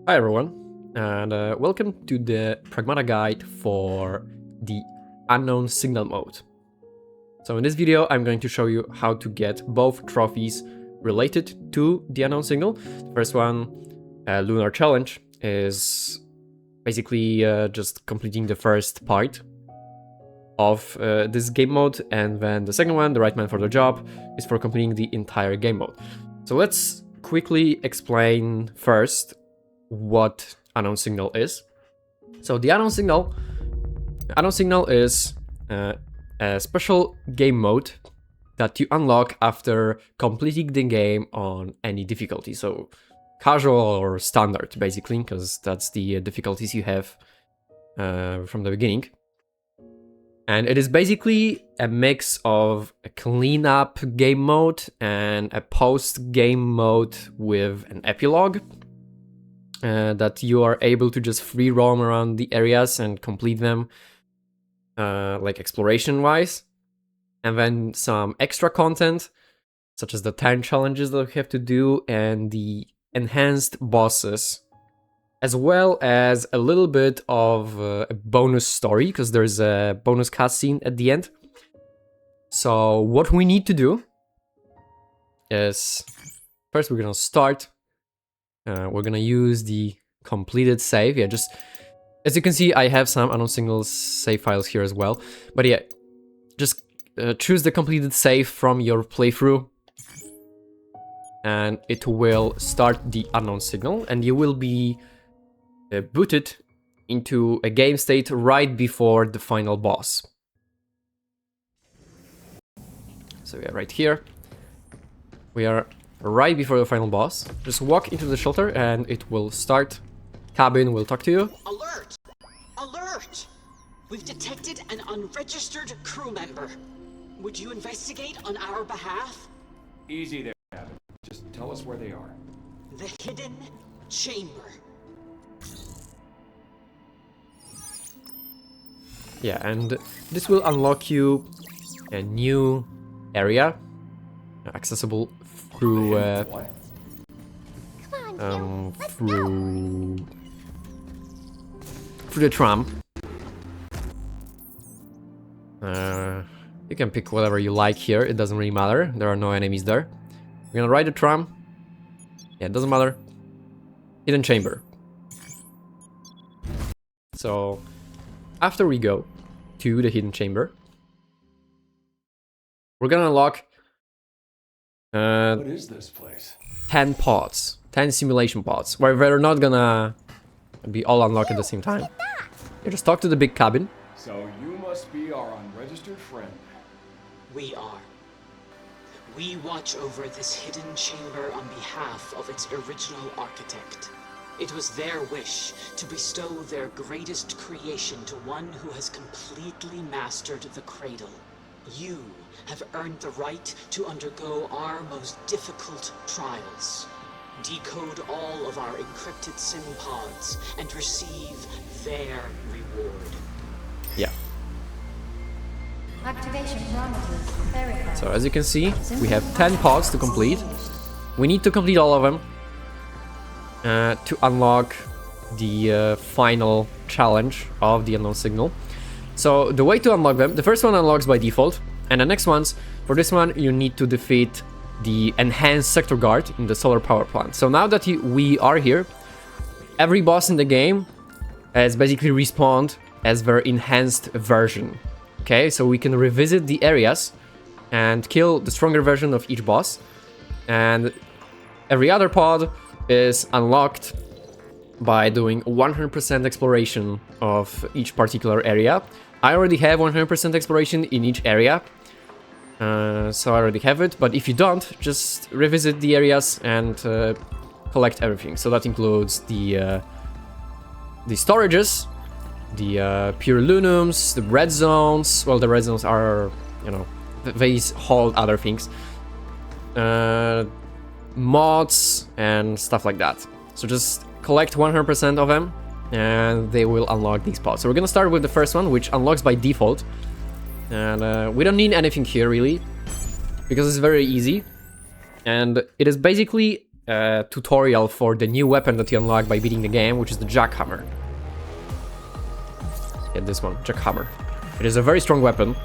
Hi everyone, and welcome to the Pragmata guide for the unknown signal mode. So in this video I'm going to show you how to get both trophies related to the unknown signal. The first one, Lunar Challenge, is basically just completing the first part of this game mode, and then the second one, the right man for the job, is for completing the entire game mode. So let's quickly explain first what unknown signal is. So the unknown signal is a special game mode that you unlock after completing the game on any difficulty. So casual or standard, basically, because that's the difficulties you have from the beginning. And it is basically a mix of a cleanup game mode and a post-game mode with an epilogue. That you are able to just free roam around the areas and complete them, like exploration-wise. And then some extra content, such as the 10 challenges that we have to do and the enhanced bosses, as well as a little bit of a bonus story, because there's a bonus cutscene at the end. So what we need to do is, first we're gonna start. We're gonna use the completed save. Yeah, just as you can see, I have some unknown signals save files here as well. But yeah, just choose the completed save from your playthrough, and it will start the unknown signal, and you will be booted into a game state right before the final boss. So yeah, right here, we are right before the final boss. Just walk into the shelter and it will start. Cabin will talk to you. Alert! Alert! We've detected an unregistered crew member. Would you investigate on our behalf? Easy there, Captain. Just tell us where they are. The hidden chamber. Yeah, and this will unlock you a new area accessible through through the tram. You can pick whatever you like here, it doesn't really matter, there are no enemies there. We're gonna ride the tram. Yeah, it doesn't matter. Hidden chamber. So after we go to the hidden chamber, we're gonna unlock what is this place? 10 pods, 10 simulation pods, where they're not gonna be all unlocked at the same time. You just talk to the big cabin. So you must be our unregistered friend. We are. We watch over this hidden chamber on behalf of its original architect. It was their wish to bestow their greatest creation to one who has completely mastered the cradle. You have earned the right to undergo our most difficult trials. Decode all of our encrypted sim pods and receive their reward. Yeah. Activation parameters verified. So as you can see, we have 10 pods to complete. We need to complete all of them to unlock the final challenge of the unknown signal. So the way to unlock them, the first one unlocks by default, and the next ones, for this one you need to defeat the enhanced SectorGuard in the solar power plant. So now that we are here, every boss in the game has basically respawned as their enhanced version. Okay, so we can revisit the areas and kill the stronger version of each boss, and every other pod is unlocked by doing 100% exploration of each particular area. I already have 100% exploration in each area, so I already have it, but if you don't, just revisit the areas and collect everything. So that includes the storages, the pure lunums, the red zones. Well, the red zones are, you know, they hold other things. Mods and stuff like that. So just collect 100% of them and they will unlock these pods. So we're gonna start with the first one, which unlocks by default, and we don't need anything here really because it's very easy, and it is basically tutorial for the new weapon that you unlock by beating the game, which is the jackhammer. Yeah, this one, jackhammer. It is a very strong weapon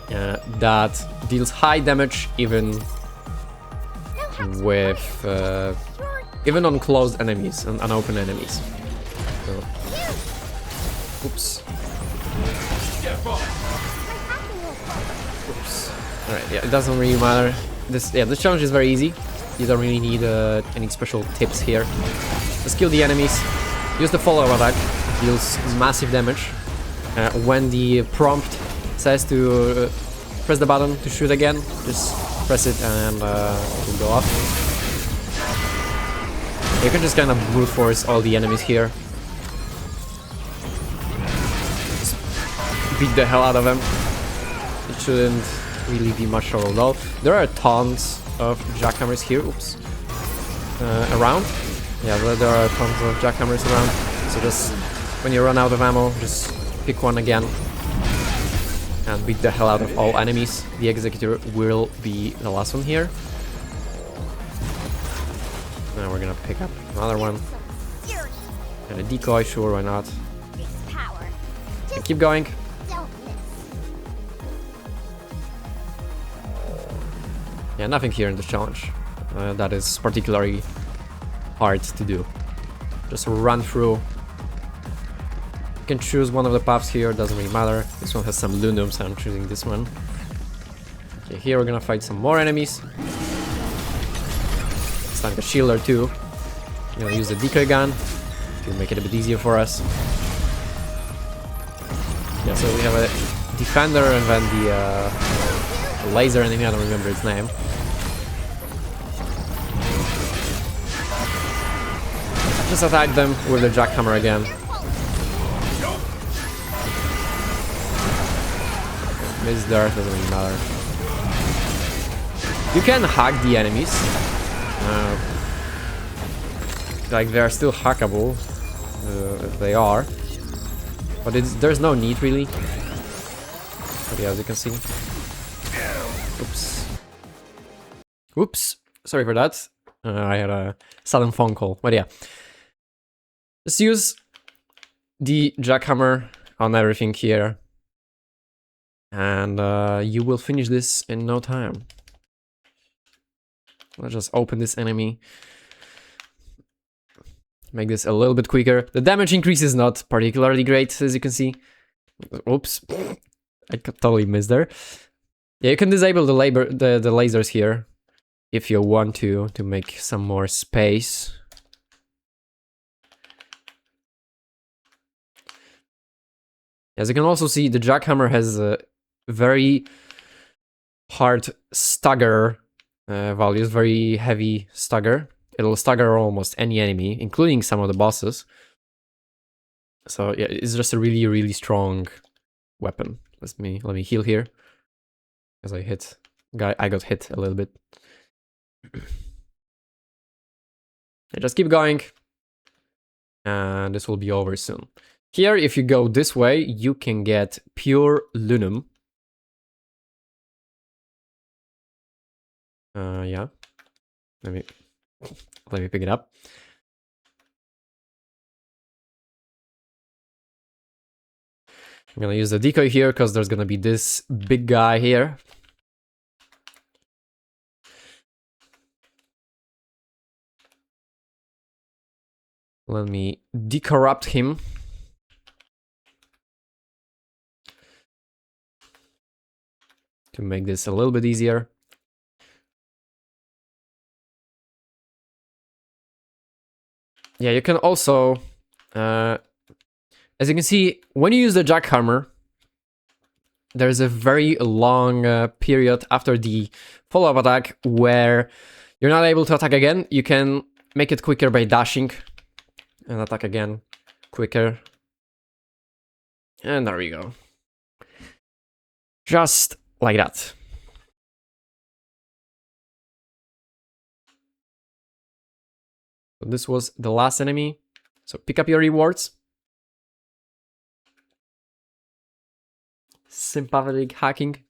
that deals high damage even with even on closed enemies and unopened enemies. So, oops. Oops. All right, yeah, it doesn't really matter. This challenge is very easy. You don't really need any special tips here. Just kill the enemies. Use the follow-up attack. It deals massive damage. When the prompt says to press the button to shoot again, just press it and it will go off. You can just kind of brute force all the enemies here. Just beat the hell out of them. It shouldn't really be much trouble though. There are tons of jackhammers here. Oops. Around. Yeah, there are tons of jackhammers around. So just when you run out of ammo, just pick one again and beat the hell out of all enemies. The executor will be the last one here. Now we're gonna pick up another one. And a decoy, sure, why not? And keep going. Yeah, nothing here in this challenge that is particularly hard to do. Just run through. You can choose one of the paths here, doesn't really matter. This one has some lunum, so I'm choosing this one. Okay, here we're gonna fight some more enemies. It's like a shield or two. I'm gonna use the decoy gun to make it a bit easier for us. Yeah, so we have a defender and then the laser enemy, I don't remember its name. Just attack them with the jackhammer again. Miss there, doesn't really matter. You can hack the enemies. Like they are still hackable. They are. But there's no need really. But yeah, as you can see. Oops. Oops. Sorry for that. I had a sudden phone call. But yeah. Just use the jackhammer on everything here. And you will finish this in no time. Let's just open this enemy. Make this a little bit quicker. The damage increase is not particularly great, as you can see. Oops. I totally missed there. Yeah, you can disable the lasers here if you want to make some more space. As you can also see, the jackhammer has a very hard stagger values, very heavy stagger. It'll stagger almost any enemy, including some of the bosses. So yeah, it's just a really, really strong weapon. Let me heal here, because I got hit a little bit. Just keep going, and this will be over soon. Here, if you go this way, you can get pure lunum. Yeah. Let me pick it up. I'm gonna use the decoy here because there's gonna be this big guy here. Let me decorrupt him. To make this a little bit easier. Yeah, you can also, as you can see, when you use the jackhammer, there's a very long period after the follow-up attack where you're not able to attack again. You can make it quicker by dashing and attack again quicker. And there we go. Just like that. So this was the last enemy. So pick up your rewards. Sympathetic hacking.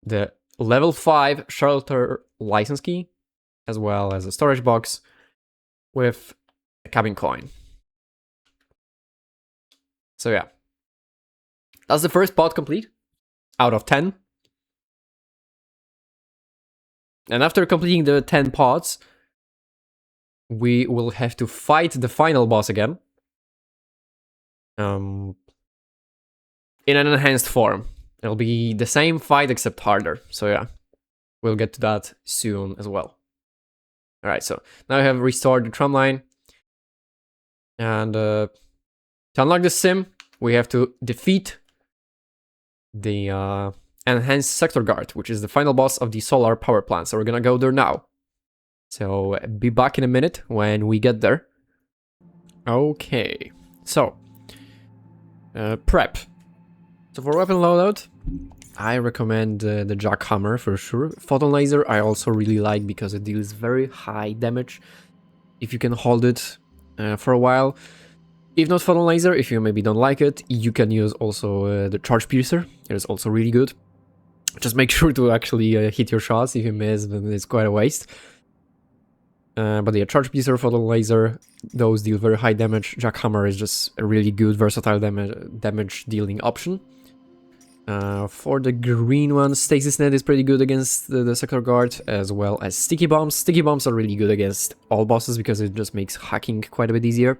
the level 5 shelter license key, as well as a storage box with a cabin coin. So yeah, that's the first pod complete out of 10. And after completing the 10 pods, we will have to fight the final boss again. In an enhanced form. It'll be the same fight except harder. So yeah, we'll get to that soon as well. Alright, so now I have restored the tram line. And to unlock the sim, we have to defeat the enhanced SectorGuard, which is the final boss of the solar power plant. So we're gonna go there now. So be back in a minute when we get there. Okay, so prep. So for weapon loadout, I recommend the jackhammer for sure. Photon laser I also really like because it deals very high damage if you can hold it for a while. If not photon laser, if you maybe don't like it, you can use also the charge piercer. It is also really good. Just make sure to actually hit your shots. If you miss, then it's quite a waste. But yeah, charge piercer, photon laser, those deal very high damage. Jackhammer is just a really good versatile damage dealing option. For the green one, Stasis Net is pretty good against the SectorGuard, as well as Sticky Bombs. Sticky Bombs are really good against all bosses because it just makes hacking quite a bit easier.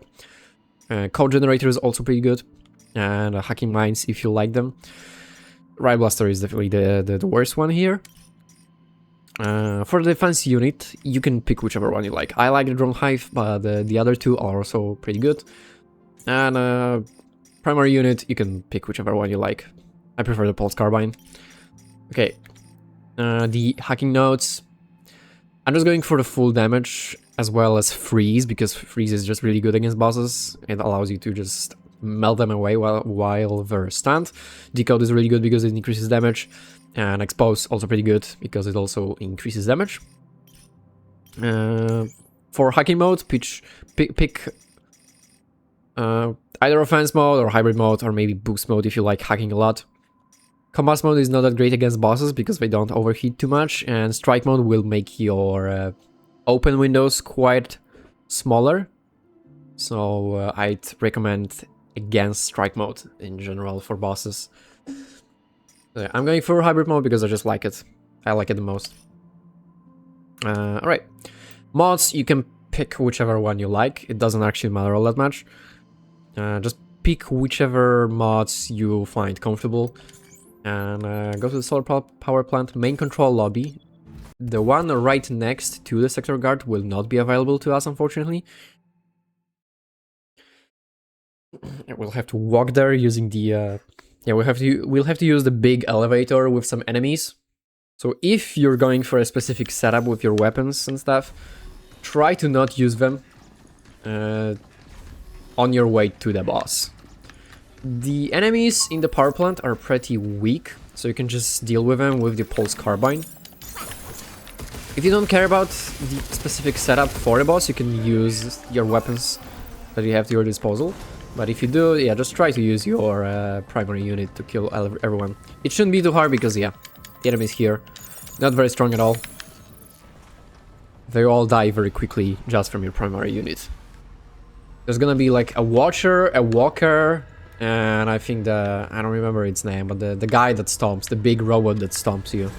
Code Generator is also pretty good, and Hacking Mines if you like them. Riot Blaster is definitely the worst one here. For the defense unit, you can pick whichever one you like. I like the Drone Hive, but the other two are also pretty good. And primary unit, you can pick whichever one you like. I prefer the Pulse Carbine. Okay, the hacking nodes. I'm just going for the full damage as well as freeze, because freeze is just really good against bosses. It allows you to just melt them away while they're stunned. Decode is really good because it increases damage. And expose also pretty good because it also increases damage. For hacking mode, pick either offense mode or hybrid mode, or maybe boost mode if you like hacking a lot. Combat mode is not that great against bosses because they don't overheat too much, and strike mode will make your open windows quite smaller. So I'd recommend against strike mode in general for bosses. So I'm going for hybrid mode because I just like it. I like it the most. Alright. Mods, you can pick whichever one you like. It doesn't actually matter all that much. Just pick whichever mods you find comfortable. And go to the solar power plant main control lobby. The one right next to the SectorGuard will not be available to us, unfortunately. We'll have to walk there using the... yeah, we'll have to use the big elevator with some enemies. So if you're going for a specific setup with your weapons and stuff, try to not use them on your way to the boss. The enemies in the power plant are pretty weak, so you can just deal with them with the Pulse Carbine. If you don't care about the specific setup for the boss, you can use your weapons that you have to your disposal. But if you do, yeah, just try to use your primary unit to kill everyone. It shouldn't be too hard because, yeah, the enemies here, not very strong at all. They all die very quickly just from your primary unit. There's gonna be like a Watcher, a Walker, and I think I don't remember its name, but the guy that stomps, the big robot that stomps you.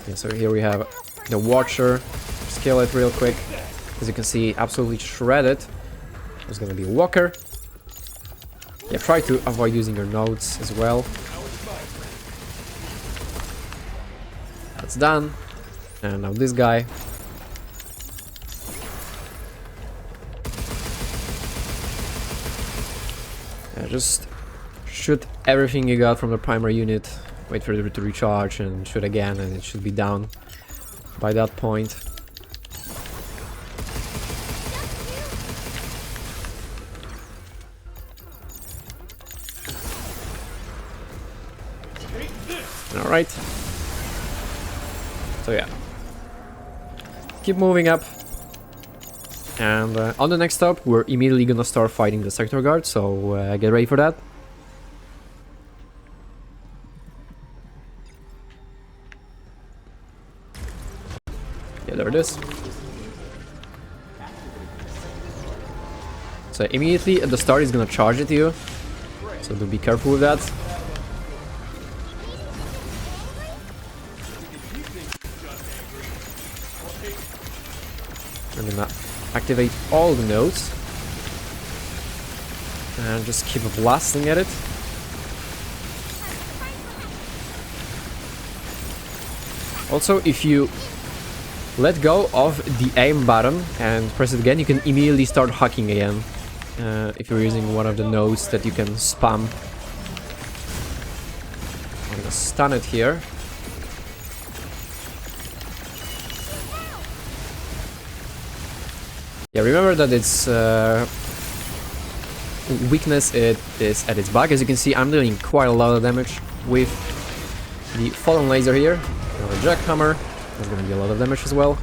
Yeah, so here we have the Watcher. Just kill it real quick. As you can see, absolutely shredded. There's gonna be a Walker. Yeah, try to avoid using your nodes as well. That's done. And now this guy. Yeah, just shoot everything you got from the primary unit. Wait for it to recharge and shoot again, and it should be down by that point. Alright. So yeah. Keep moving up. And on the next stop, we're immediately gonna start fighting the SectorGuard, so get ready for that. Yeah, there it is. So immediately at the start he's gonna charge at you. So do be careful with that. I'm gonna activate all the nodes. And just keep blasting at it. Also, if you let go of the aim button and press it again, you can immediately start hacking again. If you're using one of the nodes that you can spam. I'm gonna stun it here. Yeah, remember that its weakness it is at its back. As you can see, I'm doing quite a lot of damage with the fallen laser here. Another jackhammer. There's gonna be a lot of damage as well.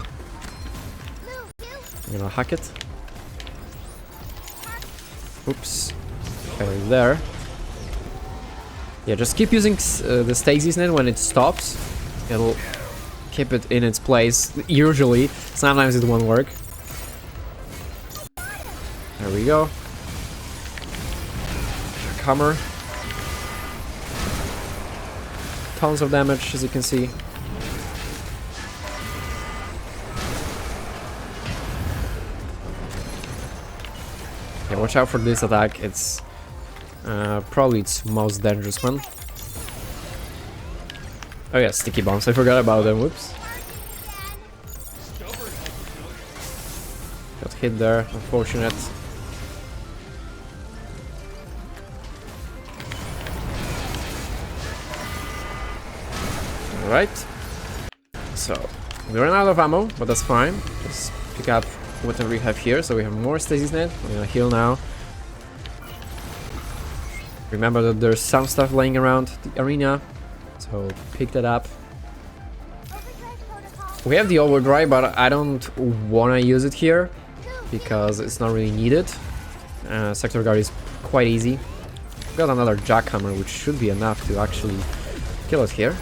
I'm gonna hack it. Oops. Okay, there. Yeah, just keep using the stasis net when it stops. It'll keep it in its place. Usually, sometimes it won't work. There we go. Hammer. Tons of damage, as you can see. Yeah, watch out for this attack. It's probably its most dangerous one. Oh yeah, sticky bombs. I forgot about them. Whoops. Got hit there. Unfortunate. Alright. So, we ran out of ammo, but that's fine. Just pick up whatever we have here. So we have more stasis net. I'm gonna heal now. Remember that there's some stuff laying around the arena. So pick that up. We have the overdrive, but I don't wanna use it here because it's not really needed. SectorGuard is quite easy. Got another jackhammer, which should be enough to actually kill it here.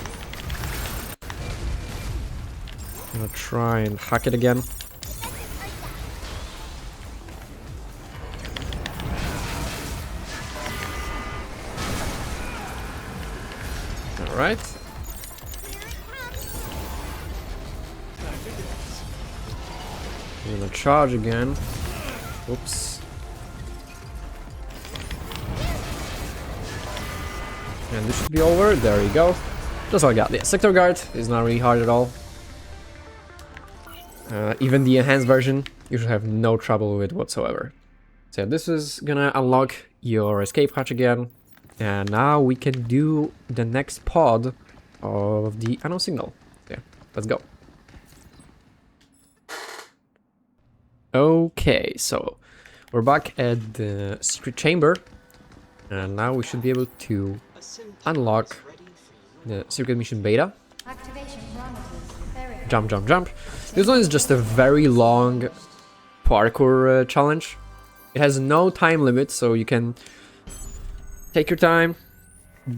I'm gonna try and hack it again. Alright. I'm gonna charge again. Oops. And this should be over. There you go. That's all I got. Yeah, SectorGuard is not really hard at all. Even the enhanced version, you should have no trouble with whatsoever. So this is gonna unlock your escape hatch again. And now we can do the next pod of the unknown signal. Yeah, let's go. Okay, so we're back at the secret chamber. And now we should be able to unlock the secret mission beta. Activation parameters verified. Jump, jump, jump. This one is just a very long parkour challenge. It has no time limit, so you can take your time,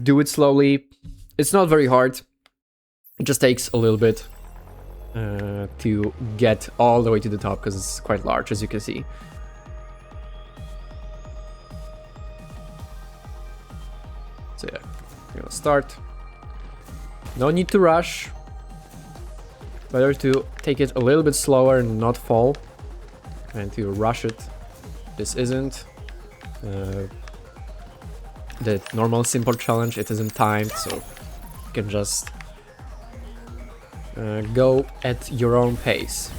do it slowly. It's not very hard. It just takes a little bit to get all the way to the top because it's quite large, as you can see. So yeah, we're gonna start. No need to rush. Better to take it a little bit slower and not fall than to rush it. This isn't the normal simple challenge. It isn't timed, so you can just go at your own pace.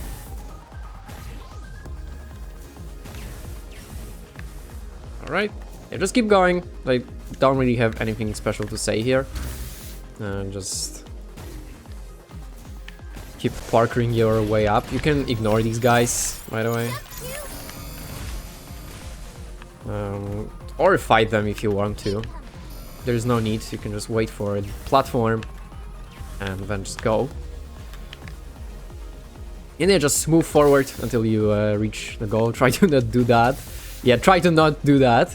Alright, yeah, just keep going. I don't really have anything special to say here. Just keep parkouring your way up. You can ignore these guys, by the way. Or fight them if you want to. There's no need, you can just wait for a platform and then just go. And then just move forward until you reach the goal. Try to not do that. Yeah, try to not do that.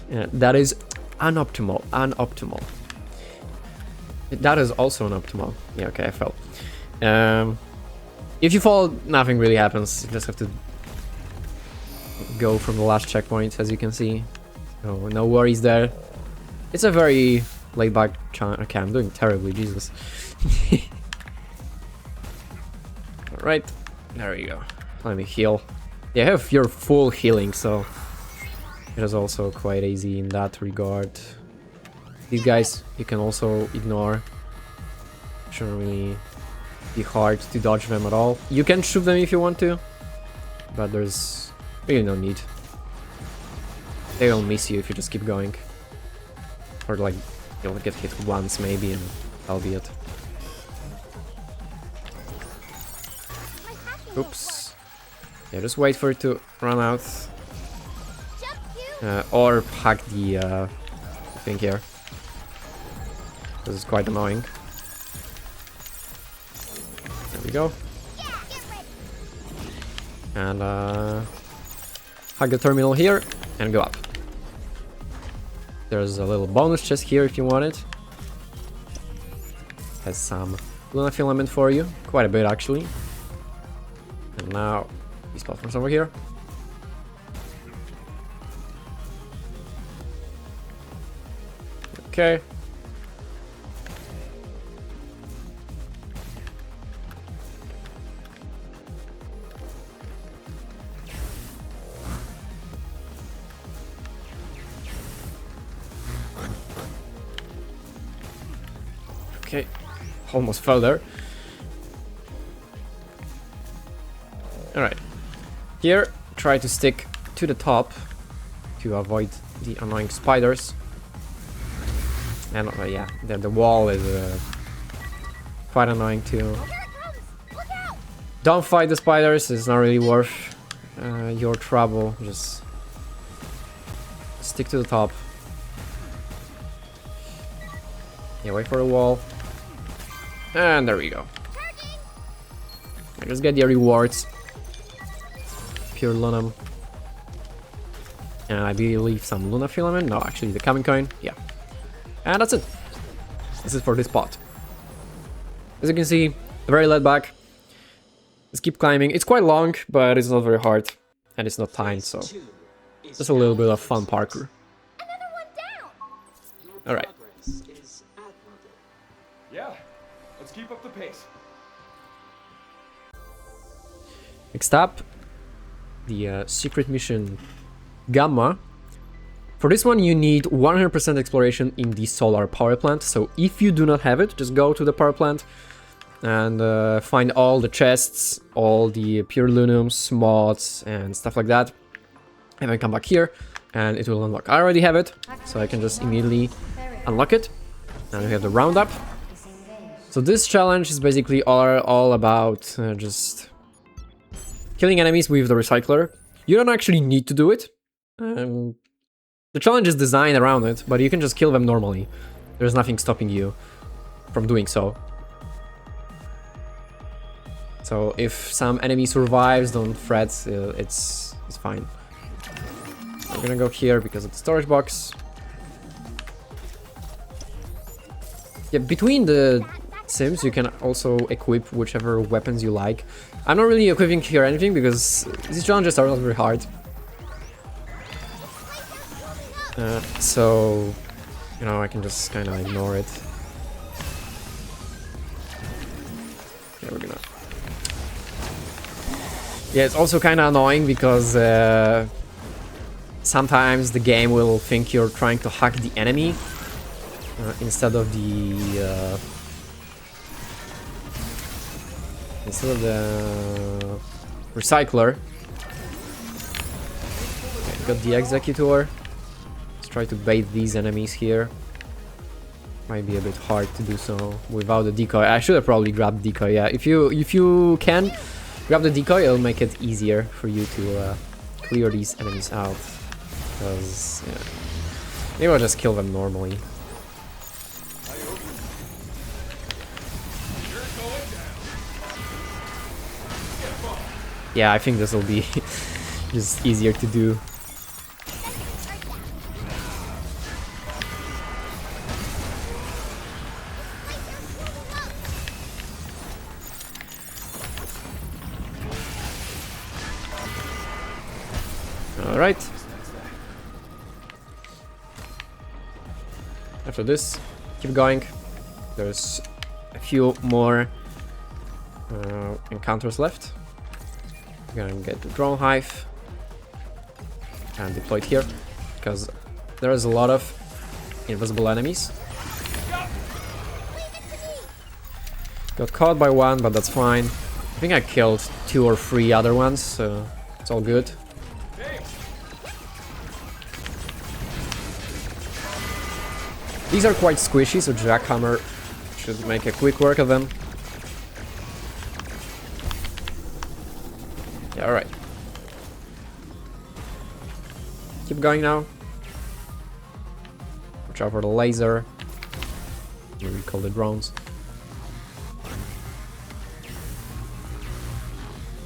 That is unoptimal. That is also unoptimal. Yeah, okay, I fell. If you fall, nothing really happens. You just have to go from the last checkpoint, as you can see. So no worries there. It's a very laid back challenge. Okay, I'm doing terribly, Jesus. Alright, there we go. Let me heal. Yeah, have your full healing, so it is also quite easy in that regard. These guys you can also ignore. Shouldn't really be hard to dodge them at all. You can shoot them if you want to, but there's really no need. They will miss you if you just keep going. Or like, you'll get hit once maybe and that'll be it. Oops. Yeah, just wait for it to run out. Or hack the thing here. This is quite annoying. There we go. And hack the terminal here and go up. There's a little bonus chest here if you want it. Has some Luna filament for you, quite a bit actually. And now these platforms over here. Okay. Okay, almost fell there. Alright. Here, try to stick to the top to avoid the annoying spiders. And yeah, the wall is quite annoying too. Don't fight the spiders, it's not really worth your trouble. Just stick to the top. Yeah, wait for the wall. And there we go. I just get the rewards. Pure Luna. And I believe some Luna filament. No, actually the coming coin. Yeah. And that's it. This is for this spot. As you can see, very laid back. Let's keep climbing. It's quite long, but it's not very hard. And it's not timed, so just a little bit of fun parkour. Alright. Yeah, let's keep up the pace. Next up, the secret mission Gamma. For this one you need 100% exploration in the solar power plant, so if you do not have it, just go to the power plant and find all the chests, all the pure lunums, mods and stuff like that, and then come back here and it will unlock. I already have it, so I can just immediately unlock it. And we have the roundup. So this challenge is basically all about just killing enemies with the recycler. You don't actually need to do it. The challenge is designed around it, but you can just kill them normally. There's nothing stopping you from doing so. So if some enemy survives, don't fret, it's fine. I'm gonna go here because of the storage box. Yeah, between the sims you can also equip whichever weapons you like. I'm not really equipping here anything because these challenges are not very hard. So, you know, I can just kind of ignore it. Yeah, we're gonna... Yeah, it's also kind of annoying because sometimes the game will think you're trying to hack the enemy instead of the recycler. Okay, got the executor. Let's try to bait these enemies here. Might be a bit hard to do so without the decoy. I should have probably grabbed decoy. Yeah, if you can grab the decoy, it'll make it easier for you to clear these enemies out. Because yeah, maybe I'll just kill them normally. Yeah, I think this will be just easier to do. Alright. After this, keep going. There's a few more encounters left. We're gonna get the drone hive and deploy it here, because there is a lot of invisible enemies. Got caught by one, but that's fine. I think I killed 2 or 3 other ones, so it's all good. These are quite squishy, so Jackhammer should make a quick work of them. Yeah, alright. Keep going now. Watch out for the laser. You recall the drones.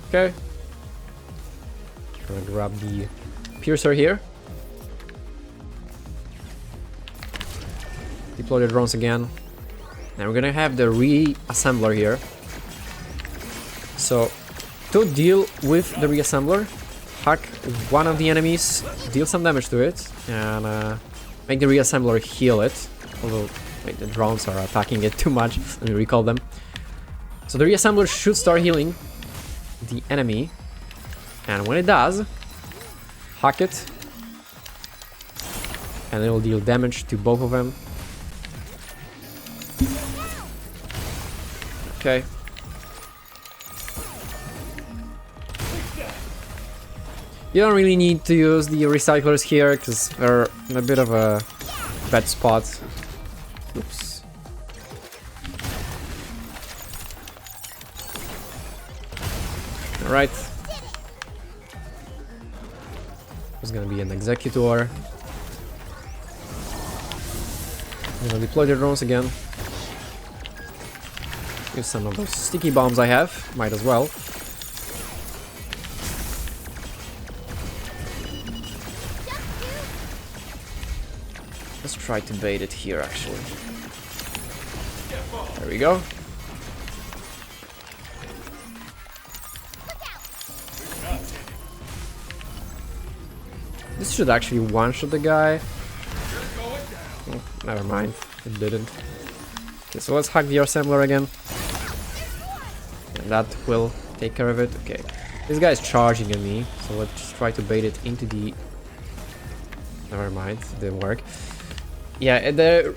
Okay. Gonna grab the piercer here. Deploy the drones again. And we're gonna have the reassembler here. So, to deal with the reassembler, hack one of the enemies, deal some damage to it, and make the reassembler heal it. Although, wait, the drones are attacking it too much. Let me recall them. So the reassembler should start healing the enemy, and when it does, hack it, and it will deal damage to both of them. Okay. You don't really need to use the recyclers here, because they're in a bit of a bad spot. Oops. Alright. There's gonna be an executor. I'm gonna deploy the drones again. Use some of those sticky bombs I have. Might as well. Let's try to bait it here, actually. There we go. This should actually one-shot the guy. Oh, never mind, it didn't. Okay, so let's hack the assembler again. And that will take care of it. Okay, this guy's charging at me, so let's just try to bait it into the... Never mind, it didn't work. Yeah, the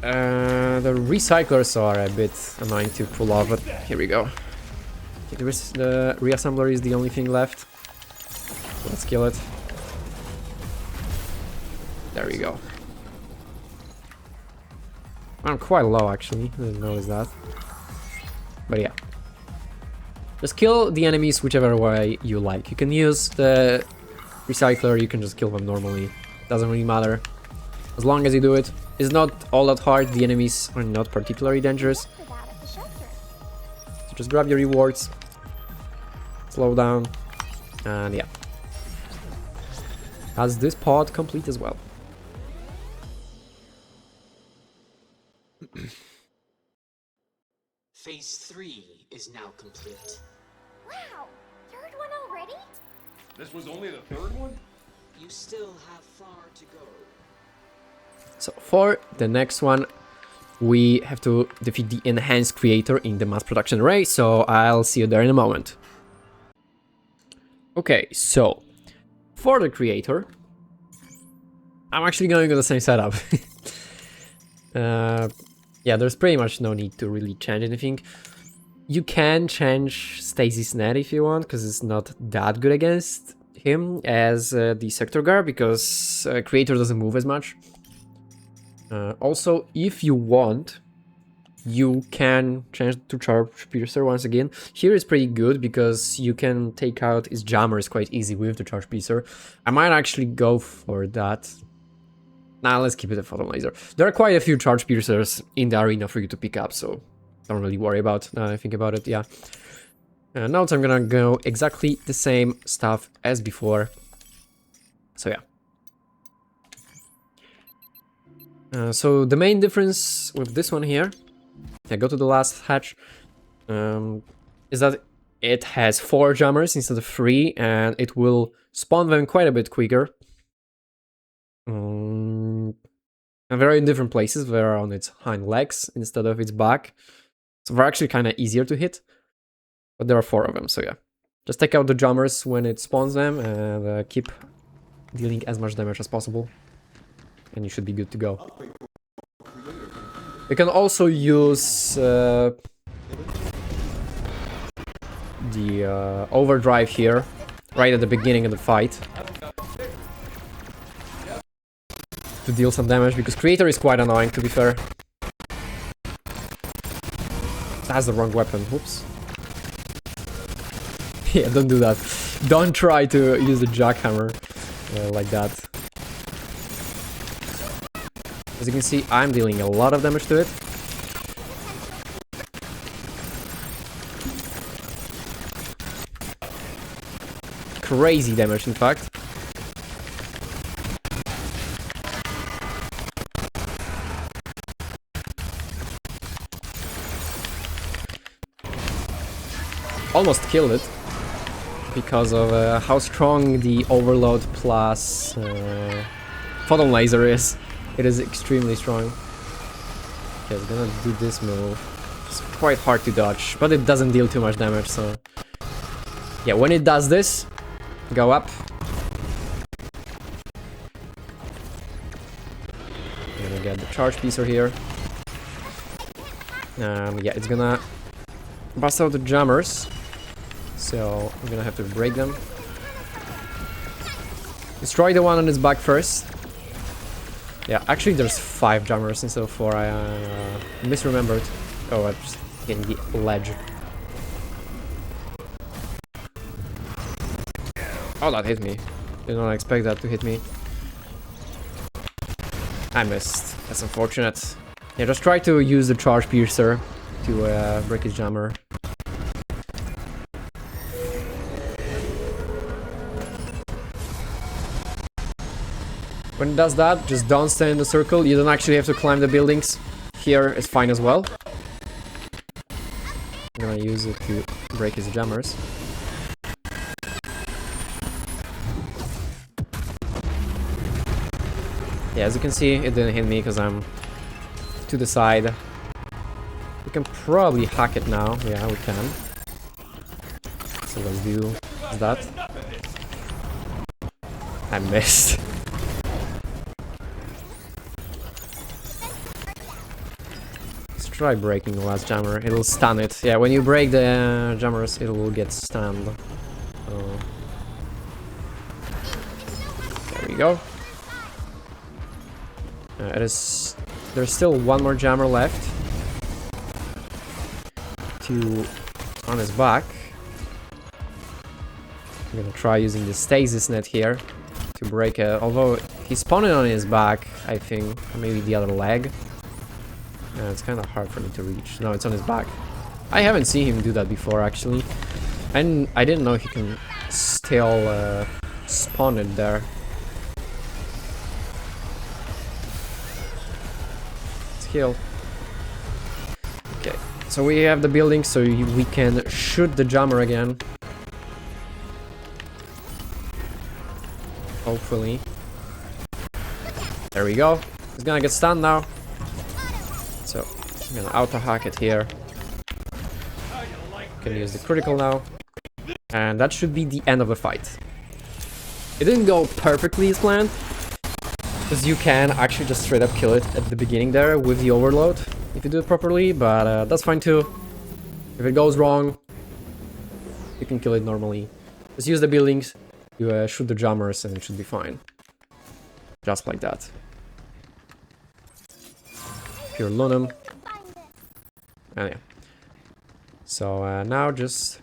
recyclers are a bit annoying to pull off, but here we go. Okay, the reassembler is the only thing left. So let's kill it. There we go. I'm quite low, actually. I didn't notice that. But yeah. Just kill the enemies whichever way you like. You can use the recycler, you can just kill them normally. Doesn't really matter. As long as you do it. It's not all that hard. The enemies are not particularly dangerous. So just grab your rewards. Slow down. And yeah. That's this pod complete as well. Phase 3 is now complete. Wow, third one already? This was only the third one? You still have far to go. So for the next one, we have to defeat the enhanced creator in the mass production array, so I'll see you there in a moment. Okay, so for the creator, I'm actually going with the same setup. Yeah, there's pretty much no need to really change anything. You can change Stacy's net if you want, because it's not that good against him as the SectorGuard, because creator doesn't move as much. Also, if you want, you can change to Charge Piercer once again. Here is pretty good because you can take out his jammers quite easy with the Charge Piercer. I might actually go for that. Nah, let's keep it a photon laser. There are quite a few Charge Piercers in the arena for you to pick up, so don't really worry about now I think about it, yeah. Notes, I'm gonna go exactly the same stuff as before. So yeah. So the main difference with this one here, I go to the last hatch, is that it has 4 jammers instead of 3, and it will spawn them quite a bit quicker. And they're in different places. They're on its hind legs instead of its back. So they're actually kind of easier to hit. But there are 4 of them, so yeah. Just take out the jammers when it spawns them and keep dealing as much damage as possible. And you should be good to go. You can also use the overdrive here, right at the beginning of the fight, to deal some damage, because Creator is quite annoying, to be fair. That's the wrong weapon, whoops. Yeah, don't do that. Don't try to use the jackhammer like that. As you can see, I'm dealing a lot of damage to it. Crazy damage, in fact. Almost killed it because of how strong the overload plus photon laser is. It is extremely strong. Okay, it's gonna do this move. It's quite hard to dodge, but it doesn't deal too much damage, so... Yeah, when it does this, go up. I'm gonna get the charge piecer here. Yeah, it's gonna bust out the jammers. So I'm gonna have to break them. Destroy the one on his back first. Yeah, actually there's 5 jammers instead of 4. I misremembered. Oh, I'm just hitting the ledge. Oh, that hit me. Did not expect that to hit me. I missed. That's unfortunate. Yeah, just try to use the charge piercer to break his jammer. When it does that, just don't stay in the circle. You don't actually have to climb the buildings. Here is fine as well. I'm gonna use it to break his jammers. Yeah, as you can see, it didn't hit me because I'm to the side. We can probably hack it now. Yeah, we can. So let's do that. I missed. Try breaking the last jammer, it'll stun it. Yeah, when you break the jammers, it will get stunned. There we go. There's still one more jammer left. 2 on his back. I'm gonna try using the stasis net here to break it. Although he's spawning on his back, I think, or maybe the other leg. It's kind of hard for me to reach. No, it's on his back. I haven't seen him do that before, actually. And I didn't know he can still spawn it there. Let's heal. Okay, so we have the building, so we can shoot the jammer again. Hopefully. There we go. He's gonna get stunned now. So, I'm gonna auto-hack it here. Can use the critical now. And that should be the end of the fight. It didn't go perfectly as planned, because you can actually just straight up kill it at the beginning there with the overload, if you do it properly, but that's fine too. If it goes wrong, you can kill it normally. Just use the buildings, you shoot the jammers, and it should be fine. Just like that. Pure Lunum. And yeah. So now just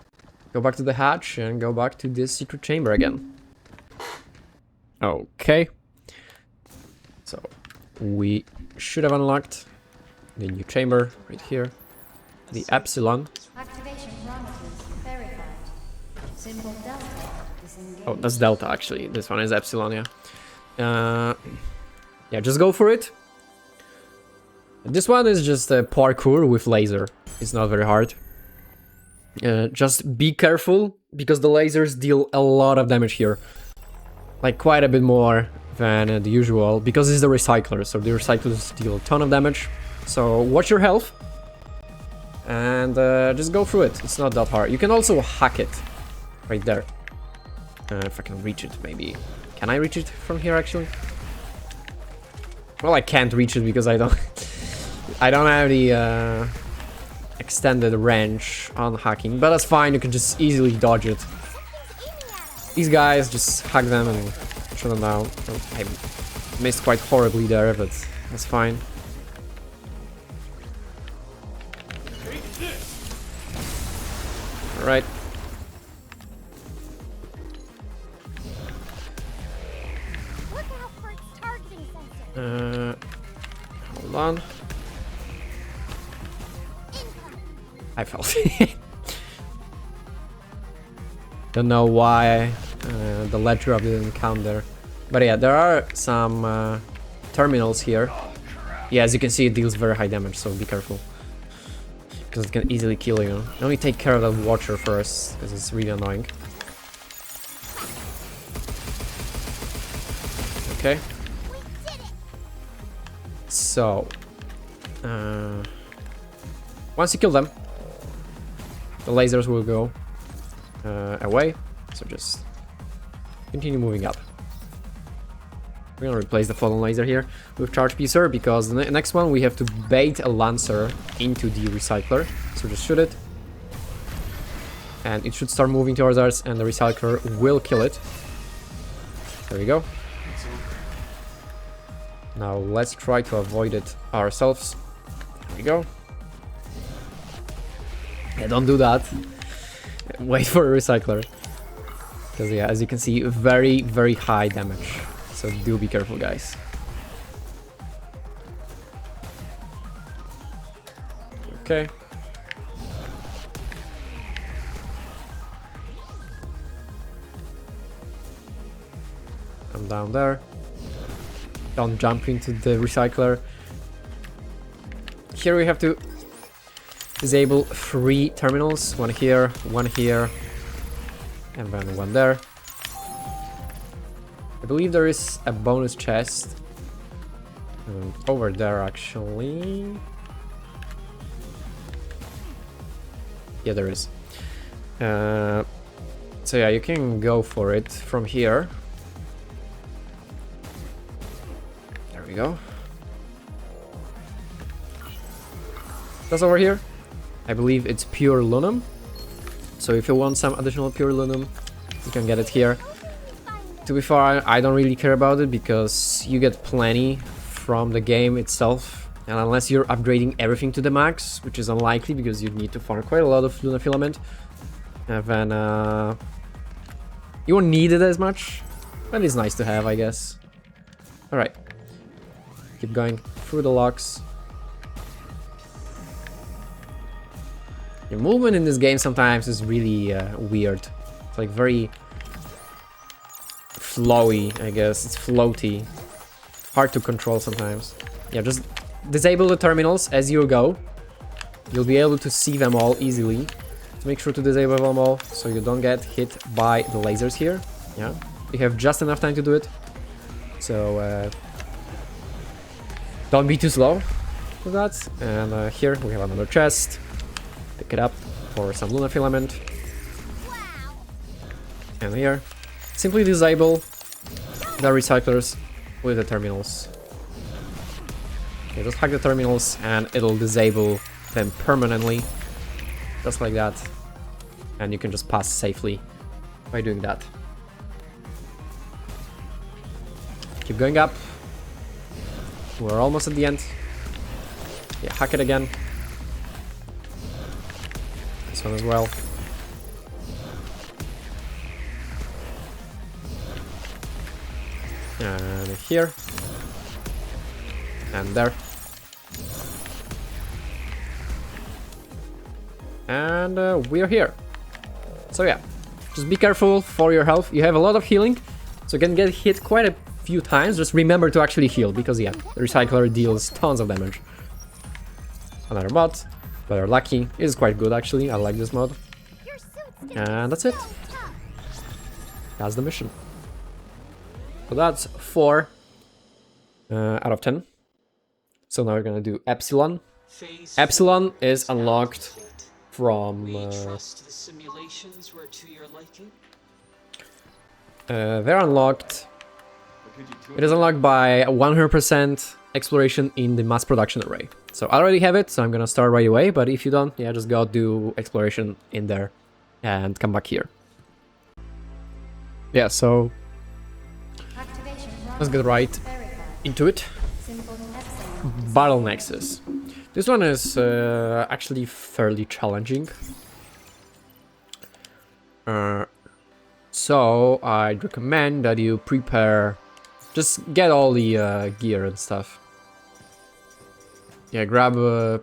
go back to the hatch and go back to this secret chamber again. Okay. So we should have unlocked the new chamber right here. The Epsilon. Activation parameters verified. Symbol Delta is engaged. Oh, that's Delta actually. This one is Epsilon, yeah. Yeah, just go for it. This one is just a parkour with laser. It's not very hard. Just be careful, because the lasers deal a lot of damage here. Like quite a bit more than the usual, because it's the recycler, so the recyclers deal a ton of damage. So watch your health, and just go through it. It's not that hard. You can also hack it, right there. If I can reach it, maybe. Can I reach it from here, actually? Well, I can't reach it because I don't... I don't have the extended range on hacking, but that's fine. You can just easily dodge it. These guys, just hack them and shut them down. Oh, I missed quite horribly there, but that's fine. Alright. Hold on. I felt it. Don't know why the ledge drop didn't count there. But yeah, there are some terminals here. Yeah, as you can see, it deals very high damage, so be careful. Because it can easily kill you. Only take care of that watcher first, because it's really annoying. Okay. So, once you kill them, the lasers will go away. So just continue moving up. We're gonna replace the fallen laser here with charge piecer, because the next one we have to bait a lancer into the recycler. So just shoot it, and it should start moving towards us, and the recycler will kill it. There we go. Now let's try to avoid it ourselves. There we go. Yeah, don't do that. Wait for a recycler. Because yeah, as you can see, very, very high damage. So do be careful, guys. Okay. I'm down there. Don't jump into the recycler. Here we have to disable 3 terminals. One here, and then one there. I believe there is a bonus chest over there, actually. Yeah, there is. So yeah, you can go for it from here. There we go. That's over here. I believe it's pure lunum. So if you want some additional pure lunum, you can get it here. To be fair, I don't really care about it, because you get plenty from the game itself. And unless you're upgrading everything to the max, which is unlikely because you'd need to farm quite a lot of Luna filament, and then you won't need it as much, but it's nice to have, I guess. Alright. Keep going through the locks. Your movement in this game sometimes is really weird. It's like very flowy, I guess. It's floaty. Hard to control sometimes. Yeah, just disable the terminals as you go. You'll be able to see them all easily. So make sure to disable them all so you don't get hit by the lasers here. Yeah, you have just enough time to do it. So don't be too slow with that. And here we have another chest. Pick it up for some Luna filament. And here, simply disable the recyclers with the terminals. Okay, just hack the terminals and it'll disable them permanently. Just like that. And you can just pass safely by doing that. Keep going up. We're almost at the end. Yeah, hack it again. This one as well. And here. And there. And we're here. So yeah, just be careful for your health. You have a lot of healing, so you can get hit quite a few times. Just remember to actually heal, because yeah, the recycler deals tons of damage. Another mod. Better lucky is quite good, actually. I like this mod. And that's it. That's the mission. So that's 4 out of 10. So now we're gonna do Epsilon. Phase Epsilon 4 is now unlocked complete. from... We trust the simulations were to your liking. they're unlocked. It is unlocked by 100% exploration in the mass production array. So I already have it, so I'm gonna start right away. But if you don't, yeah, just go do exploration in there and come back here. Yeah, so Activation let's get right verified. into it. Symbol Epsilon. Battle Nexus. This one is actually fairly challenging. So I'd recommend that you prepare, just get all the gear and stuff. Yeah, grab a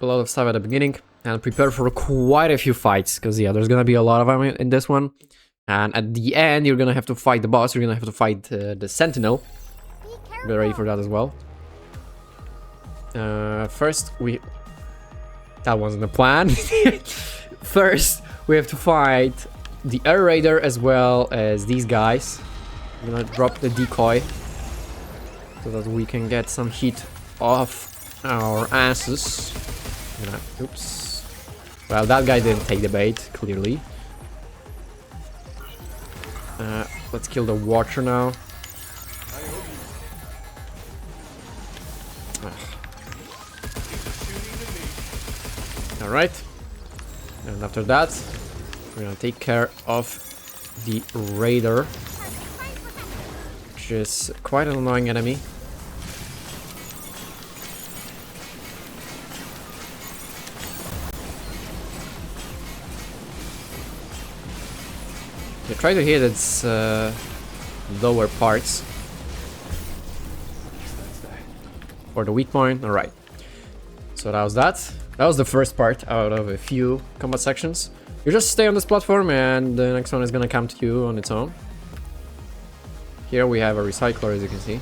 lot of stuff at the beginning and prepare for quite a few fights, because yeah, there's gonna be a lot of them in this one. And at the end, you're gonna have to fight the boss. You're gonna have to fight the Sentinel. Be ready for that as well. First, that wasn't the plan. First, we have to fight the Air Raider as well as these guys. I'm gonna drop the decoy so that we can get some heat off our asses. Oops. Well, that guy didn't take the bait, clearly. Let's kill the Watcher now. Alright. And after that, we're gonna take care of the Raider, which is quite an annoying enemy. You try to hit its lower parts. For the weak point, alright. So that was that. That was the first part out of a few combat sections. You just stay on this platform and the next one is gonna come to you on its own. Here we have a recycler, as you can see.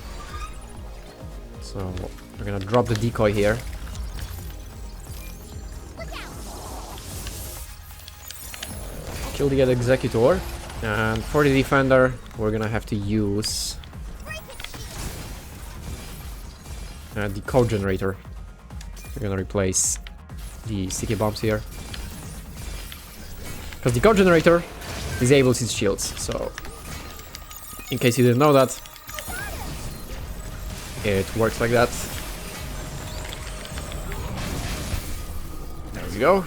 So we're gonna drop the decoy here. Kill the Executor. And for the Defender, we're gonna have to use the code generator. We're gonna replace the sticky bombs here, because the code generator disables its shields. So, in case you didn't know that, it works like that. There we go.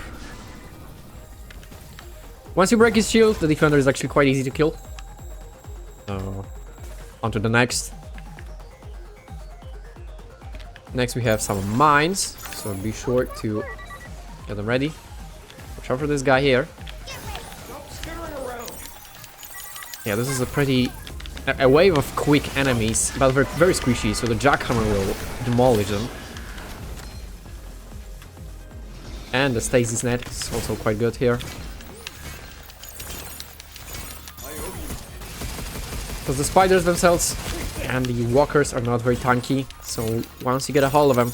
Once you break his shield, the Defender is actually quite easy to kill. So, on to the next. Next we have some mines, so be sure to get them ready. Watch out for this guy here. Yeah, this is a wave of quick enemies, but very, very squishy, so the jackhammer will demolish them. And the stasis net is also quite good here. Because the spiders themselves and the walkers are not very tanky, so once you get a hold of them,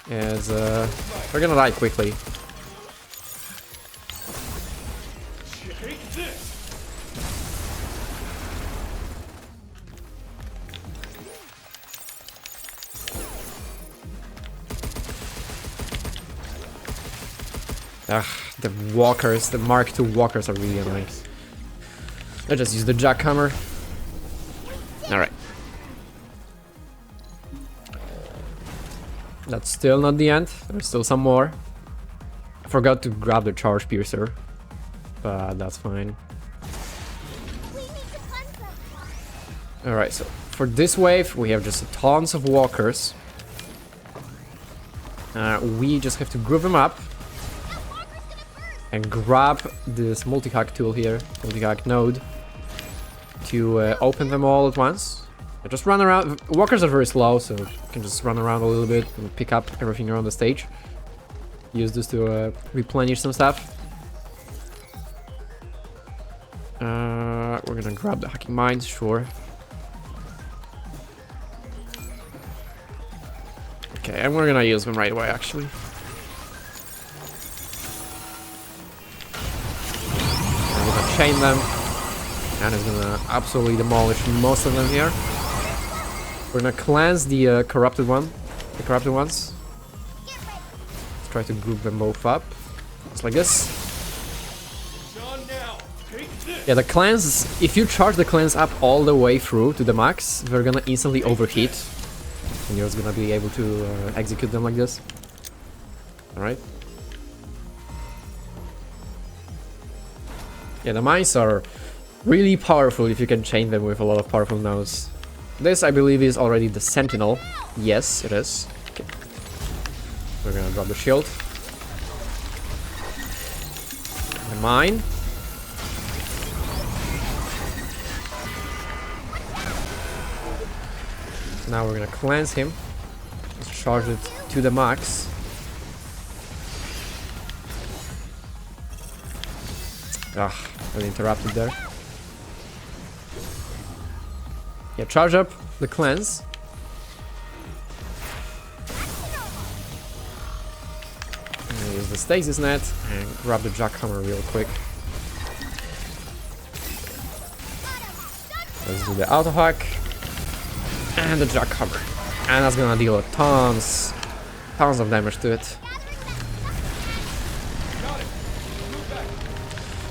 they're gonna die quickly. Ugh, the walkers, the Mark II walkers are really annoying. Let's just use the jackhammer. Alright. That's still not the end. There's still some more. I forgot to grab the charge piercer, but that's fine. Alright, so for this wave, we have just tons of walkers. We just have to group them up and grab this multi-hack tool here, multi-hack node, to open them all at once. Just run around. Walkers are very slow, so you can just run around a little bit and pick up everything around the stage. Use this to replenish some stuff. We're gonna grab the hacking mines, sure. Okay, and we're gonna use them right away, actually. chain them. And it's gonna absolutely demolish most of them here. We're gonna cleanse the corrupted ones. Let's try to group them both up. Just like this. Yeah, the cleanse, if you charge the cleanse up all the way through to the max, they're gonna instantly overheat. And you're just gonna be able to execute them like this. Alright. Yeah, the mines are really powerful if you can chain them with a lot of powerful nodes. This, I believe, is already the Sentinel. Yes, it is. Okay. We're gonna drop the shield. The mine. Now we're gonna cleanse him. Let's charge it to the max. Ah, I interrupted there. Yeah, charge up the cleanse. And use the stasis net and grab the jackhammer real quick. Let's do the auto hack. And the jackhammer. And that's gonna deal tons of damage to it.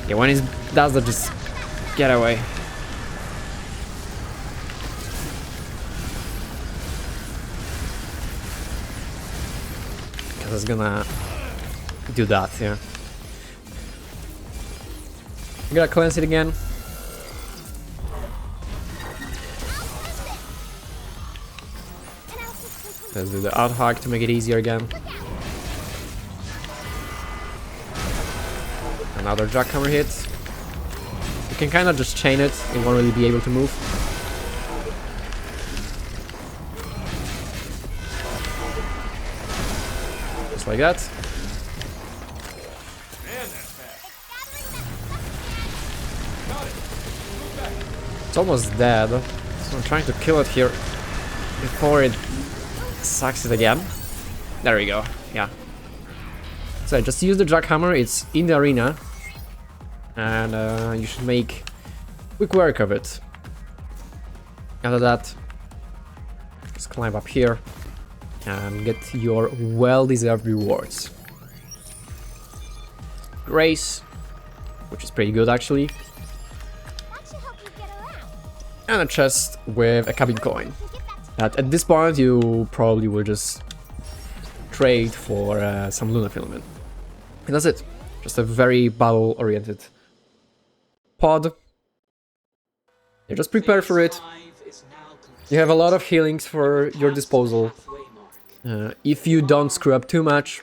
Yeah, when he does that, just get away. Because it's gonna do that, yeah. I'm gonna cleanse it again. Let's do the out hack to make it easier again. Another jackhammer hit. You can kind of just chain it, it won't really be able to move. Just like that. It's almost dead, so I'm trying to kill it here before it sucks it again. There we go, yeah. So just use the jackhammer, it's in the arena. And you should make quick work of it. After that, just climb up here and get your well-deserved rewards. Grace, which is pretty good actually. And a chest with a cabin coin. At this point you probably will just trade for some Luna filament. And that's it. Just a very battle-oriented pod. You just prepare for it. You have a lot of healings for your disposal. If you don't screw up too much,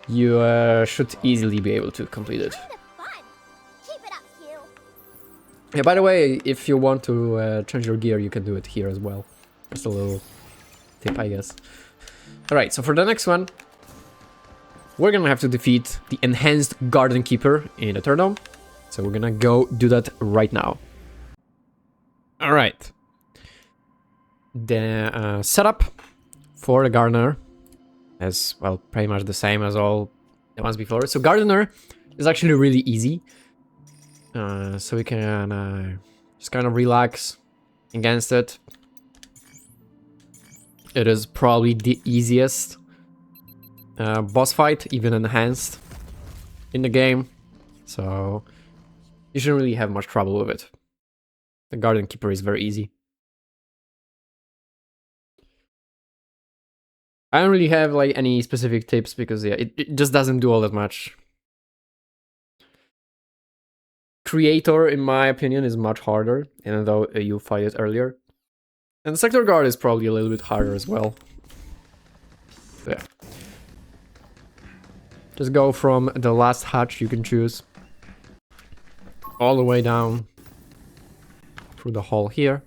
you should easily be able to complete it. Yeah, by the way, if you want to change your gear, you can do it here as well. Just a little tip, I guess. Alright, so for the next one, we're gonna have to defeat the enhanced Garden Keeper in the Eternum. So we're gonna go do that right now. Alright. The setup for the Gardener is, well, pretty much the same as all the ones before. So Gardener is actually really easy. So we can just kind of relax against it. It is probably the easiest boss fight, even enhanced, in the game. So you shouldn't really have much trouble with it. The Garden Keeper is very easy. I don't really have like any specific tips because yeah, it just doesn't do all that much. Creator, in my opinion, is much harder, even though you fight it earlier. And the SectorGuard is probably a little bit harder as well. So yeah. Just go from the last hatch you can choose all the way down through the hall here.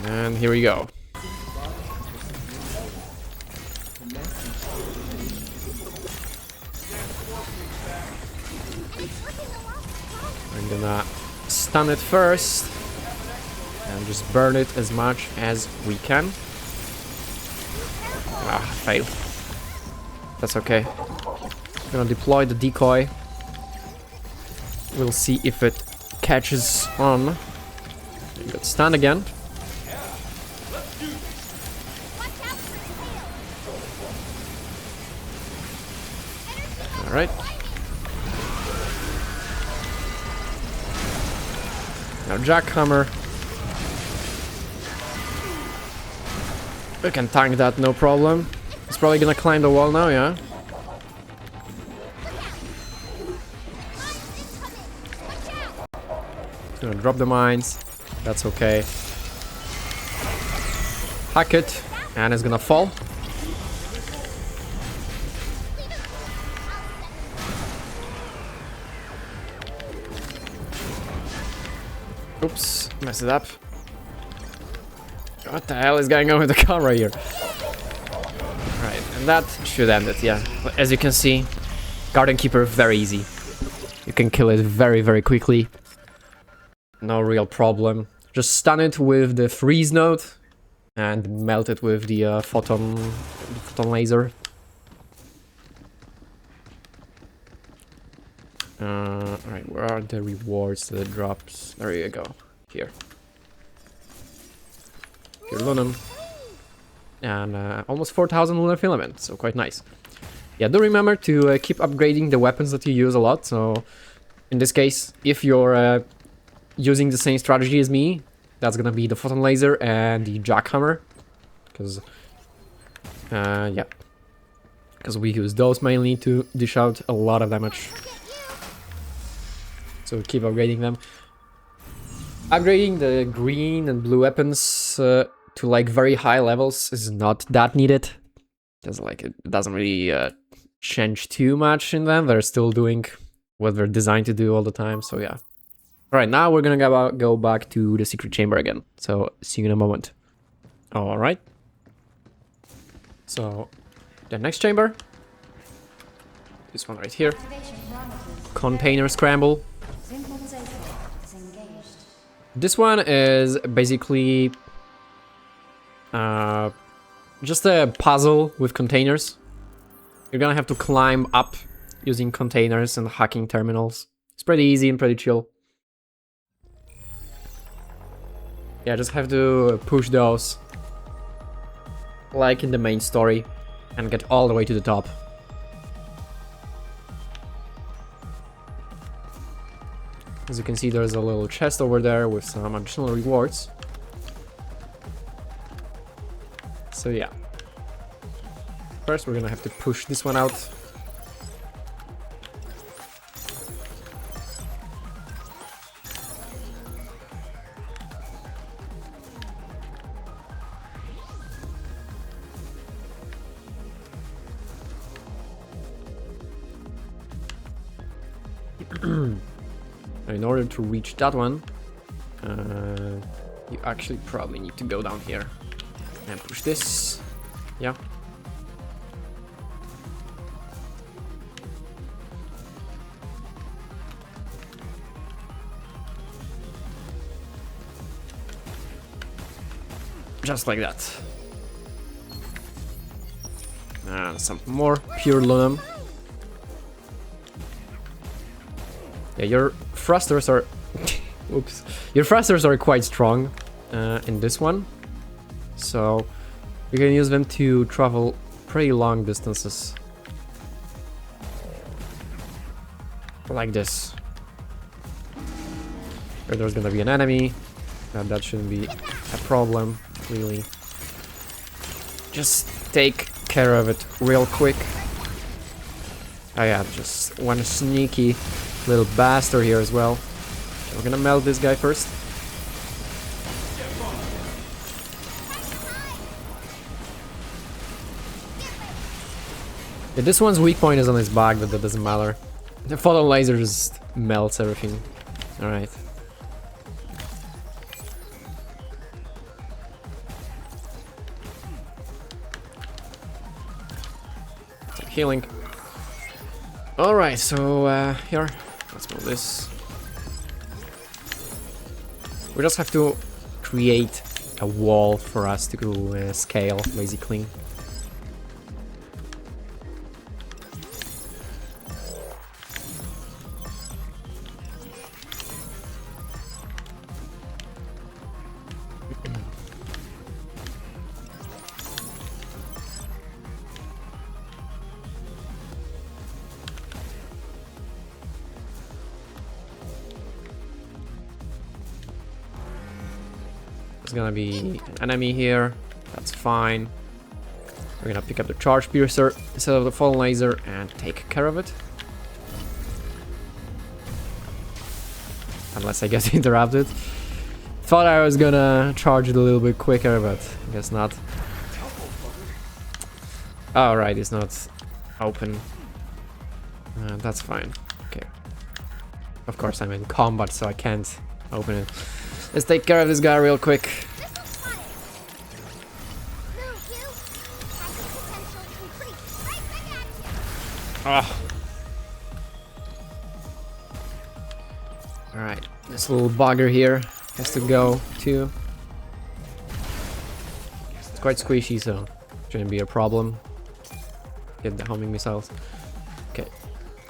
And here we go. I'm gonna stun it first and just burn it as much as we can. Ah, fail. That's okay. Gonna deploy the decoy. We'll see if it catches on. You got stunned again. Alright. Now jackhammer. We can tank that, no problem. It's probably gonna climb the wall now, yeah? It's gonna drop the mines. That's okay. Hack it, and it's gonna fall. Oops, messed it up. What the hell is going on with the camera here? Right, and that should end it, yeah. But as you can see, Garden Keeper, very easy. You can kill it very, very quickly. No real problem. Just stun it with the freeze node and melt it with the photon laser. Alright, where are the rewards that it drops? There you go. Here. Pure Lunum. And almost 4,000 lunar filament, so quite nice. Yeah, do remember to keep upgrading the weapons that you use a lot. So, in this case, if you're using the same strategy as me, that's gonna be the photon laser and the jackhammer. Because, yeah. Because we use those mainly to dish out a lot of damage. So keep upgrading them. Upgrading the green and blue weapons to like very high levels is not that needed. Because like it doesn't really change too much in them. They're still doing what they're designed to do all the time. So yeah. Alright, now we're gonna go back to the secret chamber again. So see you in a moment. Alright. So the next chamber. This one right here. Container scramble. This one is basically just a puzzle with containers. You're gonna have to climb up using containers and hacking terminals. It's pretty easy and pretty chill. Yeah, just have to push those like in the main story and get all the way to the top. As you can see, there's a little chest over there with some additional rewards. So yeah. First, we're gonna have to push this one out. In order to reach that one, you actually probably need to go down here and push this. Yeah. Just like that. And some more pure Lunum. Yeah, your thrusters are... Oops. Your thrusters are quite strong in this one. So you can use them to travel pretty long distances. Like this. Where there's gonna be an enemy. That shouldn't be a problem, really. Just take care of it real quick. Oh yeah, just one sneaky little bastard here as well. We're gonna melt this guy first. Yeah, this one's weak point is on his back, but that doesn't matter. The photon laser just melts everything. Alright. Some healing. Alright, so here, let's move this. We just have to create a wall for us to scale, basically. There's gonna be an enemy here. That's fine. We're gonna pick up the charge piercer instead of the fallen laser and take care of it. Unless I get interrupted. Thought I was gonna charge it a little bit quicker, but I guess not. Oh, right, it's not open. That's fine. Okay. Of course, I'm in combat, so I can't open it. Let's take care of this guy real quick. Ah. Alright, this little bugger here has to go too. It's quite squishy, so shouldn't be a problem. Get the homing missiles. Okay,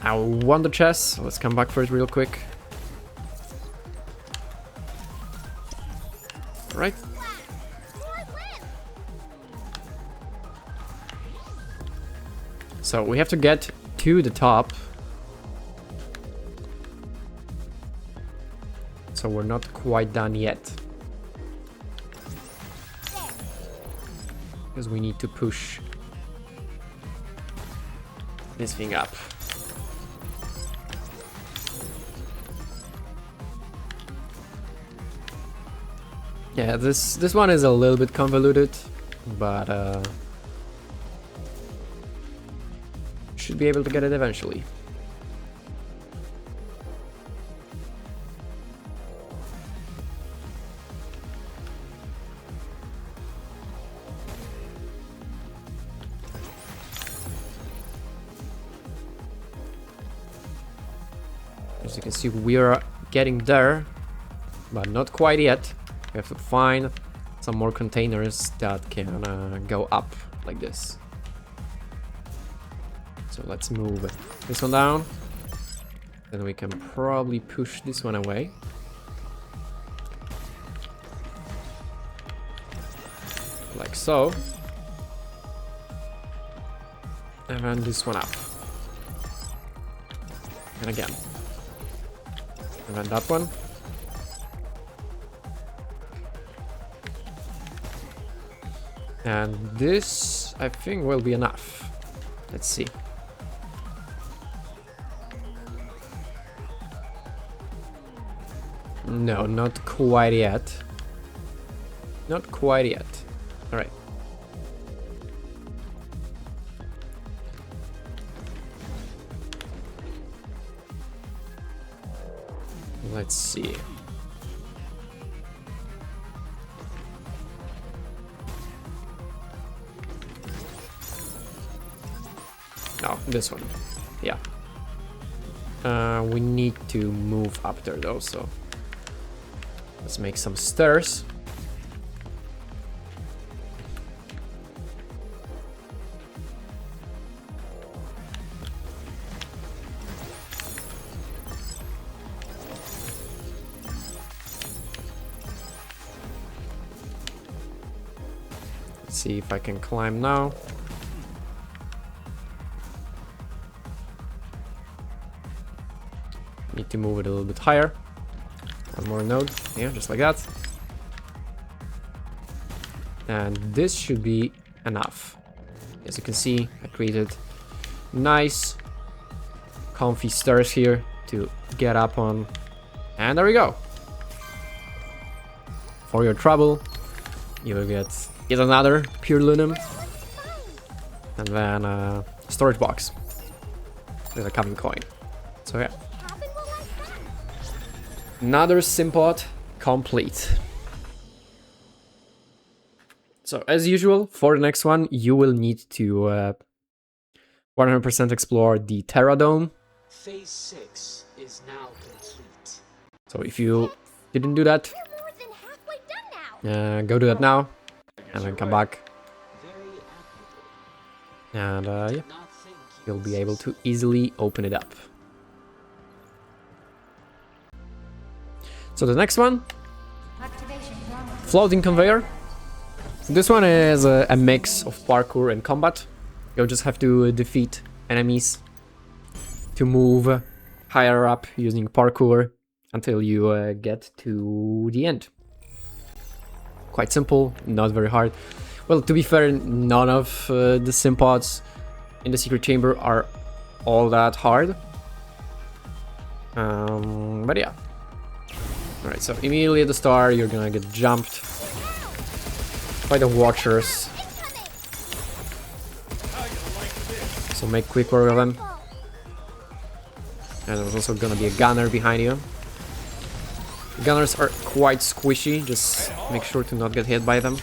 I won the chest, so let's come back for it real quick. Right. So we have to get to the top. So we're not quite done yet. Because we need to push this thing up. Yeah, this one is a little bit convoluted, but should be able to get it eventually. As you can see, we are getting there, but not quite yet. We have to find some more containers that can go up like this. So let's move this one down. Then we can probably push this one away. Like so. And then this one up. And again. And then that one. And this, I think, will be enough. Let's see. No, not quite yet. Not quite yet. All right. Let's see. No, this one. Yeah. We need to move up there though, so let's make some stairs. Let's see if I can climb now. Need to move it a little bit higher. One more node. Yeah, just like that. And this should be enough. As you can see, I created nice, comfy stairs here to get up on. And there we go. For your trouble, you will get yet another pure lunum. And then a storage box with a coming coin. So yeah. Another simpot complete. So as usual, for the next one, you will need to 100% explore the Terra Dome. Phase 6 is now complete. So if you didn't do that, More than halfway done now. go do that now, and then come back, Very admirable. and yeah, Not think you'll be able to easily open it up. So the next one, Activation normal. floating conveyor. This one is a mix of parkour and combat. You'll just have to defeat enemies to move higher up using parkour until you get to the end. quite simple, not very hard. Well, to be fair, none of the sim pods in the secret chamber are all that hard. But yeah. Alright, so immediately at the start, you're gonna get jumped by the watchers. So make quick work of them. And there's also gonna be a gunner behind you. The gunners are quite squishy, just make sure to not get hit by them.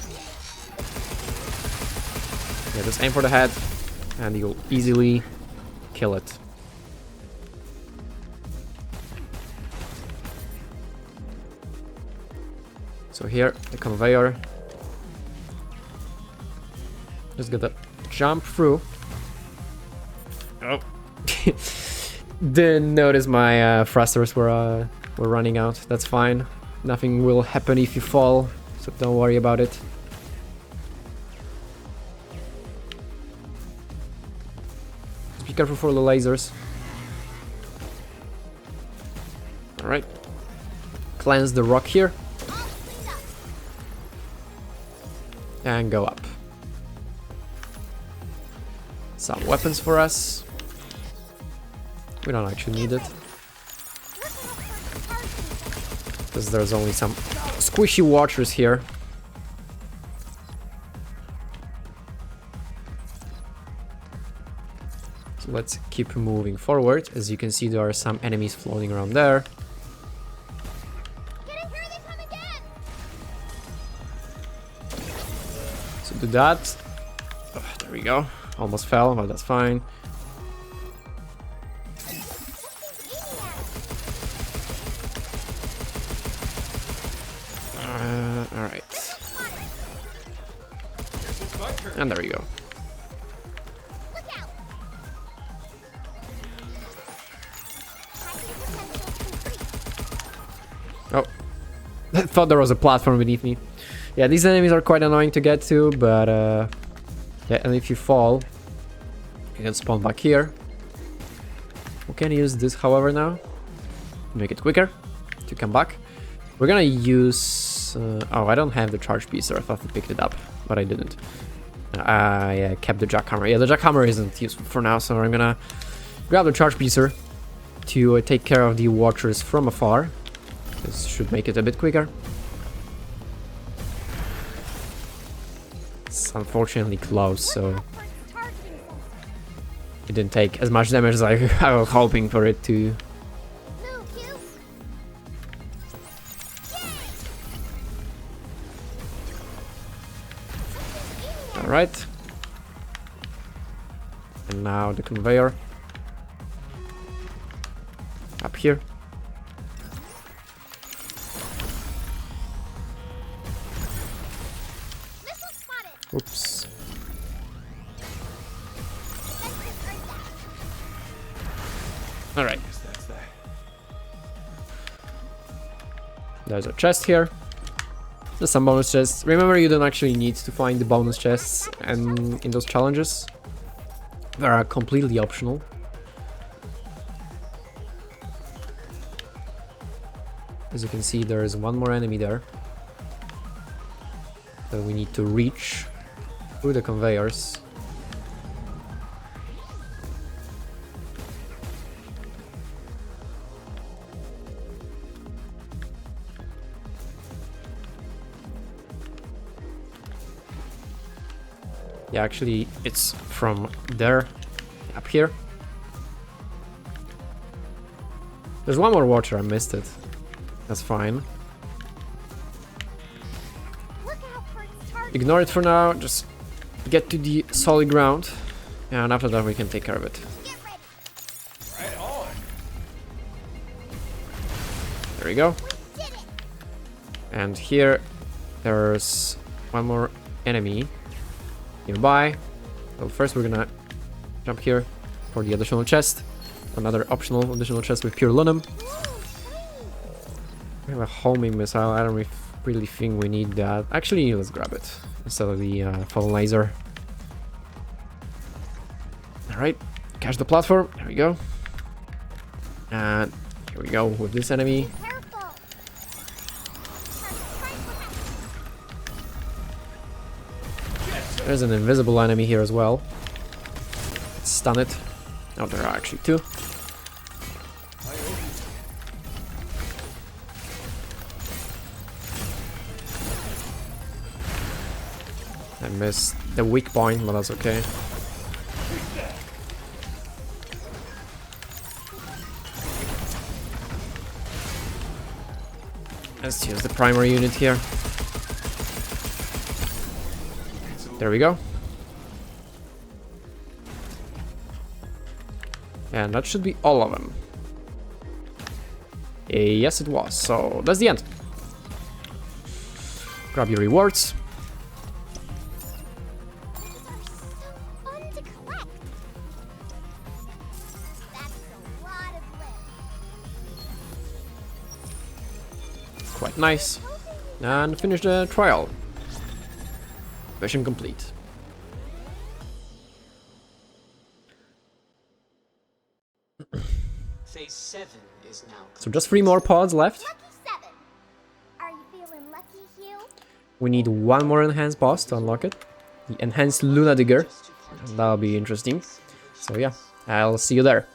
Yeah, just aim for the head and you'll easily kill it. So here, the conveyor. Just gotta jump through. Oh. Didn't notice my thrusters were running out. That's fine. Nothing will happen if you fall, so don't worry about it. Just be careful for the lasers. Alright. Cleanse the rock here. And go up. Some weapons for us. We don't actually need it. Because there's only some squishy watchers here. So let's keep moving forward. As you can see, there are some enemies floating around there. So do that. Oh, there we go. Almost fell, but that's fine. Alright. And there we go. Oh. I thought there was a platform beneath me. Yeah, these enemies are quite annoying to get to, but yeah, and if you fall, you can spawn back here. We can use this, however, now. Make it quicker to come back. We're gonna use... oh, I don't have the charge piece, so I thought I picked it up, but I didn't. I kept the jackhammer. Yeah, the jackhammer isn't useful for now, so I'm gonna grab the charge piecer to take care of the watchers from afar. This should make it a bit quicker. It's unfortunately close, so it didn't take as much damage as I was hoping for it to. Alright. And now the conveyor. Up here. Oops. Alright. There's a chest here. There's some bonus chests. Remember, you don't actually need to find the bonus chests and in those challenges. They are completely optional. As you can see, there is one more enemy there that we need to reach through the conveyors. Yeah, actually, it's from there, up here. There's one more watcher, I missed it. That's fine. Ignore it for now, just get to the solid ground, and after that we can take care of it. There we go. And here, there's one more enemy nearby. So first we're gonna jump here for the additional chest. Another optional additional chest with pure lunum. We have a homing missile. I don't really think we need that. Actually, let's grab it instead of the fallen laser. Alright, catch the platform. There we go. And here we go with this enemy. There's an invisible enemy here as well. Stun it. Oh, there are actually two. I missed the weak point, but that's okay. Let's use the primary unit here. There we go. And that should be all of them. Yes, it was. So that's the end. Grab your rewards. Fun to collect. That's a lot of lift. Quite nice. And finish the trial. Mission complete. Phase 7 is now So just 3 more pods left. Lucky 7. Are you feeling lucky, Hugh? We need 1 more enhanced boss to unlock it. The enhanced LunaDigger. And that'll be interesting. So yeah, I'll see you there.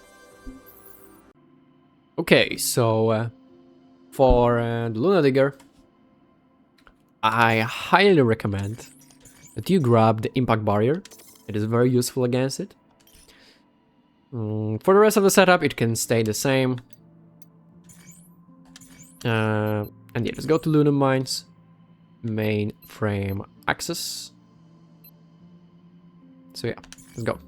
Okay, so for the LunaDigger, I highly recommend that you grab the impact barrier. It is very useful against it. For the rest of the setup, it can stay the same. And yeah, just go to Luna Mines, mainframe access. So yeah, let's go.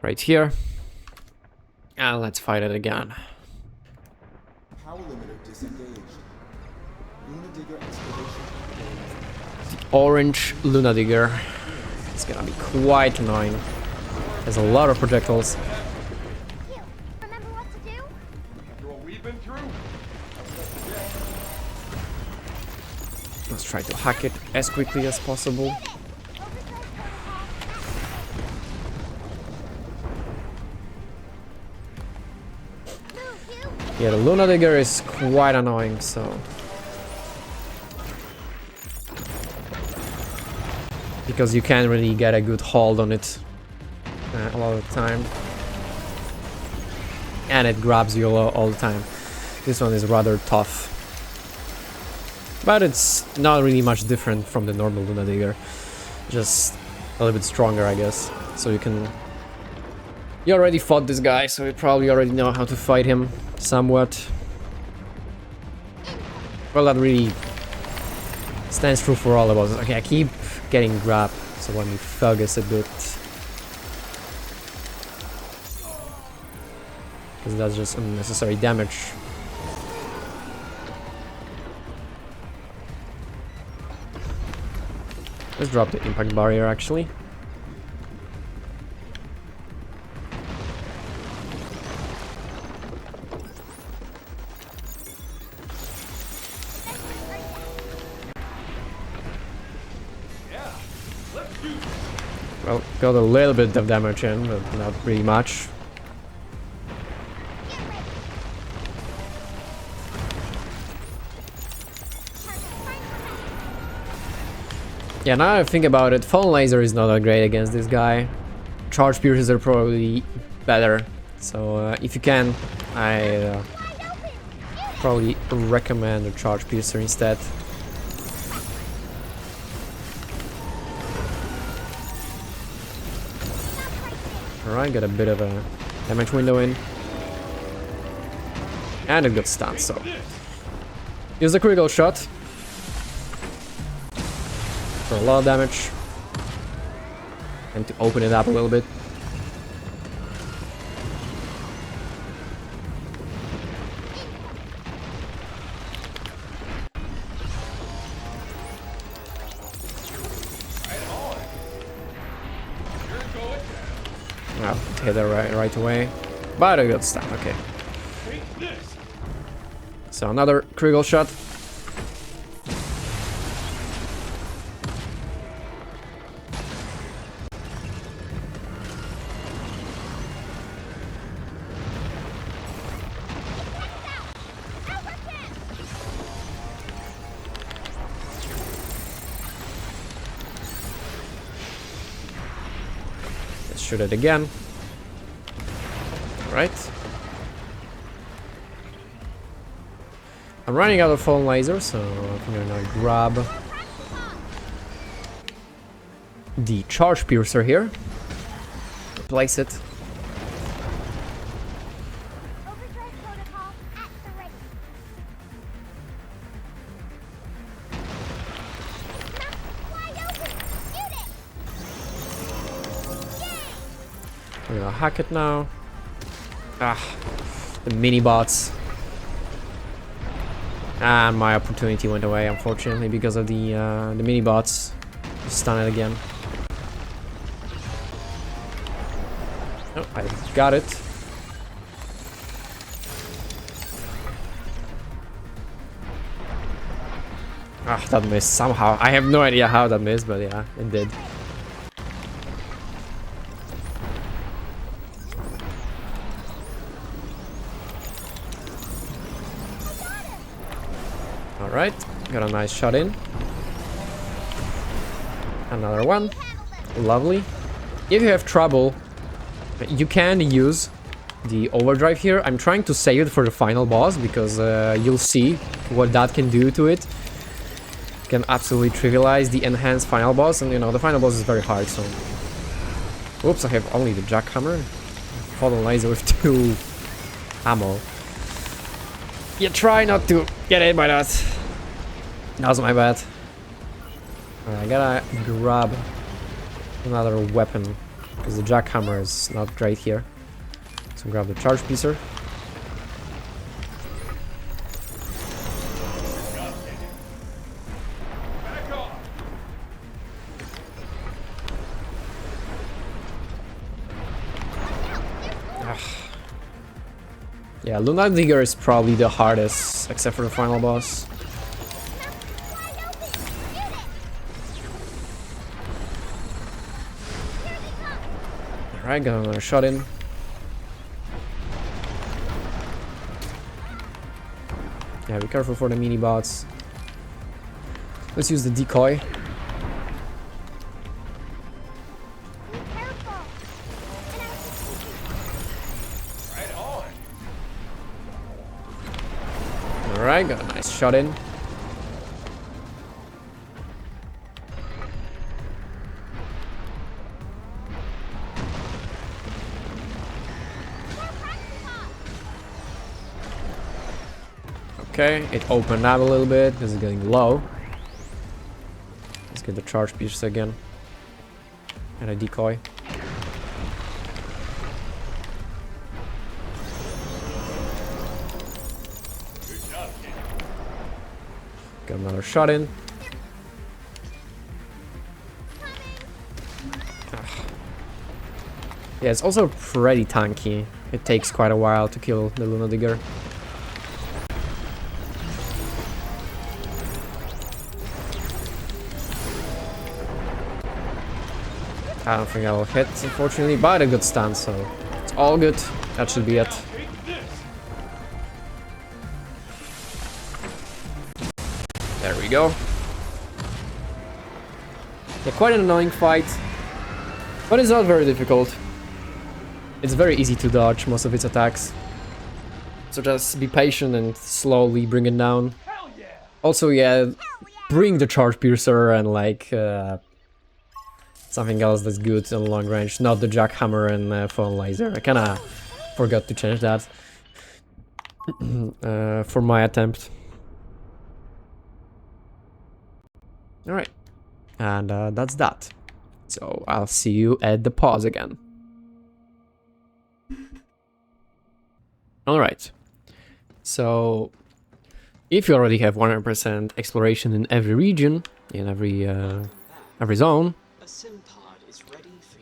Right here. And let's fight it again. Power limiter disengaged. LunaDigger excavation. The orange LunaDigger. It's gonna be quite annoying. There's a lot of projectiles. Hugh, remember what to do? After what we've been through, Let's try to hack it as quickly as possible. Yeah, the LunaDigger is quite annoying, so... Because you can't really get a good hold on it a lot of the time. And it grabs you all the time. This one is rather tough. But it's not really much different from the normal LunaDigger. Just a little bit stronger, I guess. So you can... You already fought this guy, so you probably already know how to fight him somewhat. Well, that really stands true for all of us. Okay, I keep getting grabbed, so let me focus a bit. Because that's just unnecessary damage. Let's drop the impact barrier, actually. Well, got a little bit of damage in, but not really much. Yeah, now I think about it, Fallen Laser is not that great against this guy. Charge Piercers are probably better. So if you can, I probably recommend a Charge Piercer instead. Alright, got a bit of a damage window in. And it got stunned, so... Use a critical shot. For a lot of damage. And to open it up a little bit. Well, hit her right away. But a good stun, okay. So another critical shot. Let's shoot it again. Right. I'm running out of fallen laser, so I'm gonna grab the charge piercer here. Replace it. Overdrive protocol at the ready. Wide open! Shoot it! We're gonna hack it now. Ah, the mini bots. And my opportunity went away, unfortunately, because of the mini bots. Stun it again. Oh, I got it. Ah, that missed somehow. I have no idea how that missed, but yeah, it did. Alright, got a nice shot in. Another one. Lovely. If you have trouble, you can use the overdrive here. I'm trying to save it for the final boss because you'll see what that can do to it. It can absolutely trivialize the enhanced final boss, and you know, the final boss is very hard, so... Oops, I have only the jackhammer. Fallen laser with 2 ammo. You try not to get hit by that. That was my bad. Alright, I gotta grab another weapon because the jackhammer is not great here. So grab the charge piercer. Yeah, LunaDigger is probably the hardest, except for the final boss. Alright, got another shot in. Yeah, be careful for the mini bots. Let's use the decoy. Be careful! Alright, got a nice shot in. Okay, it opened up a little bit because it's getting low. Let's get the charge piece again. And a decoy. Got another shot in. Yeah, it's also pretty tanky. It takes quite a while to kill the LunaDigger. I don't think I will hit, unfortunately, but a good stun, so it's all good. That should be it. There we go. Yeah, quite an annoying fight, but it's not very difficult. It's very easy to dodge most of its attacks. So just be patient and slowly bring it down. Also, yeah, bring the charge piercer and like something else that's good in long range, not the jackhammer and fallen laser. I kinda forgot to change that for my attempt. Alright, and that's that. So I'll see you at the pause again. Alright, so if you already have 100% exploration in every region, in every zone, A sim pod is ready for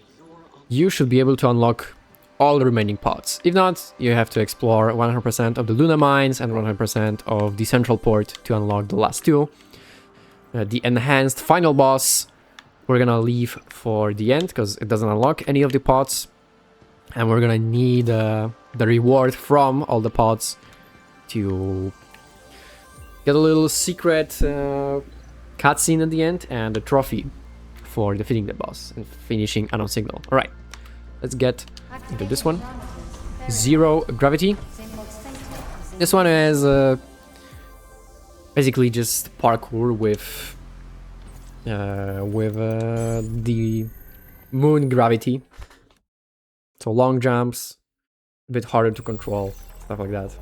you should be able to unlock all the remaining pods. If not, you have to explore 100% of the Luna mines and 100% of the central port to unlock the last two. The enhanced final boss we're gonna leave for the end because it doesn't unlock any of the pods, and we're gonna need the reward from all the pods to get a little secret cutscene at the end and a trophy for defeating the boss and finishing Unknown Signal. Alright, let's get into this one. Zero gravity. This one is basically just parkour with the moon gravity. So long jumps, a bit harder to control, stuff like that.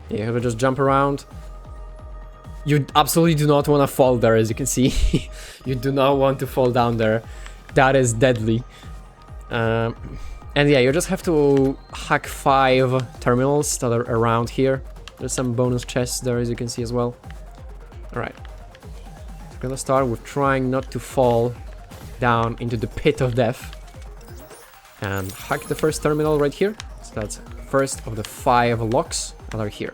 You have to just jump around. You absolutely do not want to fall there, as you can see. You do not want to fall down there. That is deadly. And yeah, you just have to hack 5 terminals that are around here. There's some bonus chests there, as you can see as well. Alright. We're gonna start with trying not to fall down into the pit of death. And hack the first terminal right here. So that's first of the 5 locks that are here.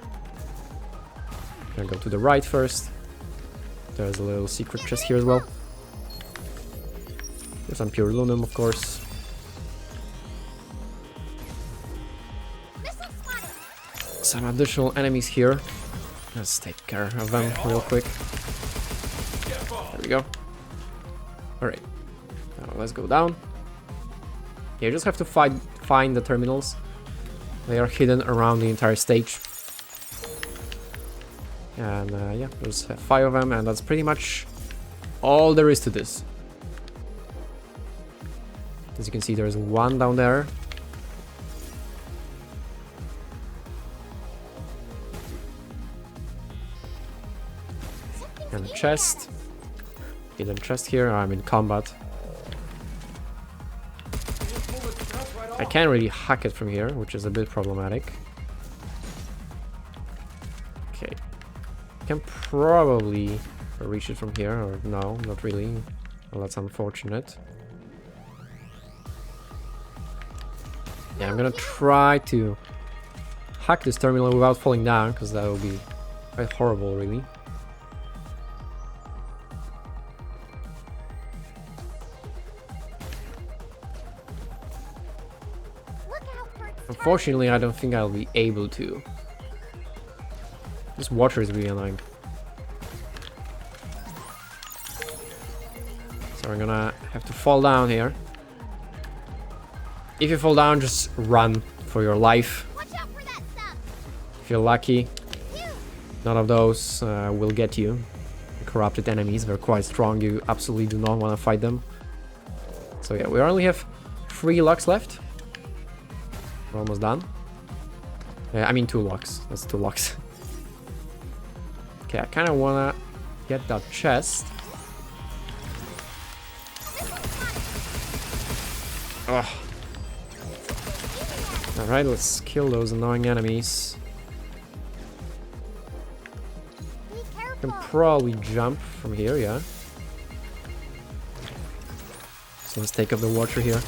Gonna go to the right first. There's a little secret chest here as well. There's some pure aluminum, of course. Some additional enemies here. Let's take care of them real quick. There we go. Alright. Now let's go down. You just have to find the terminals. They are hidden around the entire stage. And yeah, there's 5 of them, and that's pretty much all there is to this. As you can see, there's 1 down there. And a chest. Hidden chest here. I'm in combat. I can't really hack it from here, which is a bit problematic. Okay. Can probably reach it from here, or no, not really. Well, that's unfortunate. Yeah, I'm gonna try to hack this terminal without falling down, because that would be quite horrible, really. Unfortunately, I don't think I'll be able to. This water is really annoying. So we're gonna have to fall down here. If you fall down, just run for your life. Watch out for that stuff. If you're lucky, none of those will get you. The corrupted enemies, they're quite strong. You absolutely do not want to fight them. So yeah, we only have 3 locks left. We're almost done. I mean 2 locks. That's 2 locks. Okay, I kind of want to get that chest. Ugh. Alright, let's kill those annoying enemies. I can probably jump from here, yeah. So let's take up the water here.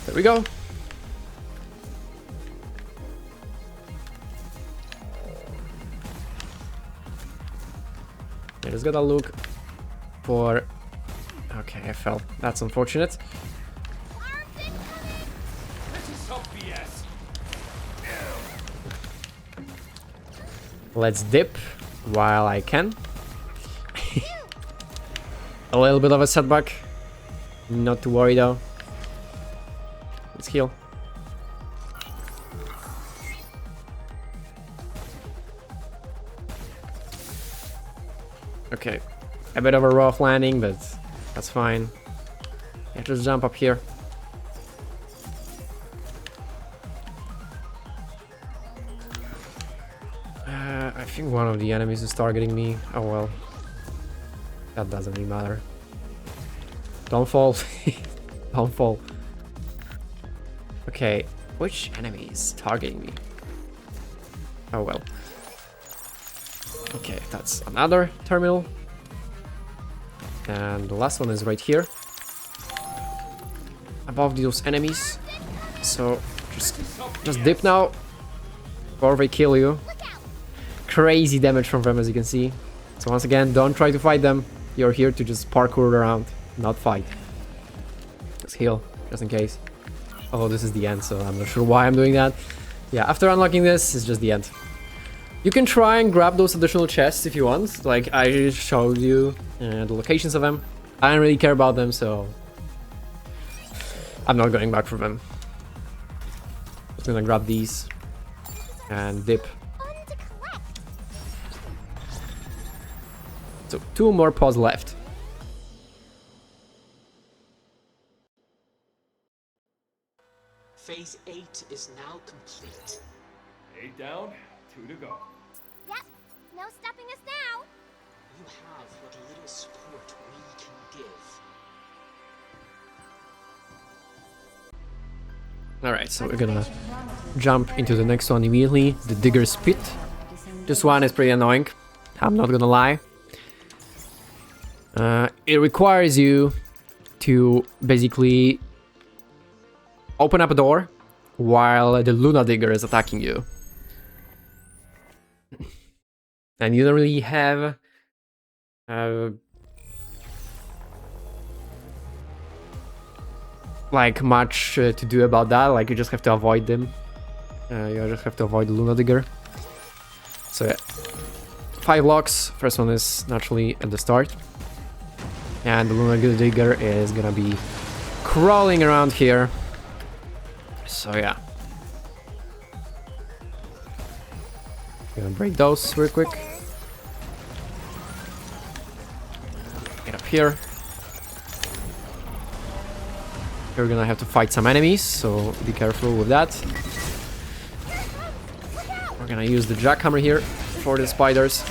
There we go. I just gotta look for... Okay, I fell. That's unfortunate. Let's dip while I can. A little bit of a setback. Not to worry though. Let's heal. Okay, a bit of a rough landing, but that's fine. Yeah, just jump up here. I think one of the enemies is targeting me. Oh well. That doesn't really matter. Don't fall. Don't fall. Okay, which enemy is targeting me? Oh well. Okay, that's another terminal. And the last one is right here. above those enemies. So just dip now, or they kill you. Crazy damage from them, as you can see. So once again, don't try to fight them. You're here to just parkour around, not fight. Just heal, just in case. Oh, this is the end, so I'm not sure why I'm doing that. Yeah, after unlocking this, it's just the end. You can try and grab those additional chests if you want. Like, I showed you the locations of them. I don't really care about them, so I'm not going back for them. Just gonna grab these and dip. So 2 more pods left. Phase 8 is now complete. 8 down, 2 to go. Yep, no stopping us now. You have what little support we can give. Alright, so we're gonna jump into the next one immediately. The Digger's Pit. This one is pretty annoying, I'm not gonna lie. It requires you to basically open up a door while the LunaDigger is attacking you. And you don't really have like much to do about that. Like, you just have to avoid them. You just have to avoid the LunaDigger. So yeah, 5 locks. First one is naturally at the start. And the LunaDigger is gonna be crawling around here. So yeah. Gonna break those real quick. Get up here. You're gonna have to fight some enemies, so be careful with that. We're gonna use the jackhammer here for the spiders,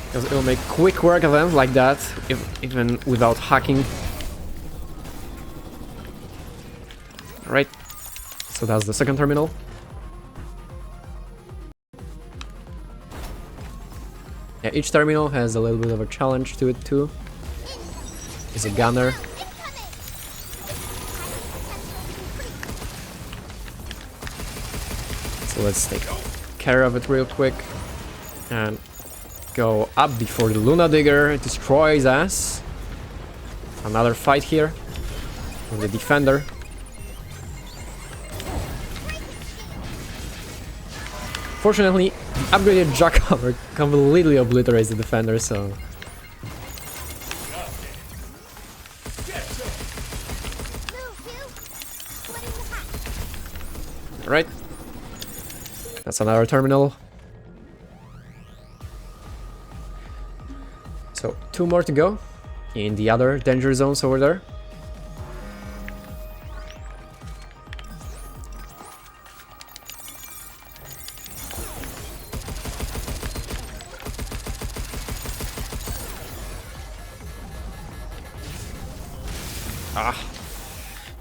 because it'll make quick work of them like that, even without hacking. Alright, so that's the second terminal. Yeah, each terminal has a little bit of a challenge to it too. It's a gunner. So let's take care of it real quick and go up before the LunaDigger destroys us. Another fight here with the defender. Fortunately, the upgraded jackhammer completely obliterates the defender, so... Alright. That's another terminal. So, 2 more to go in the other danger zones over there.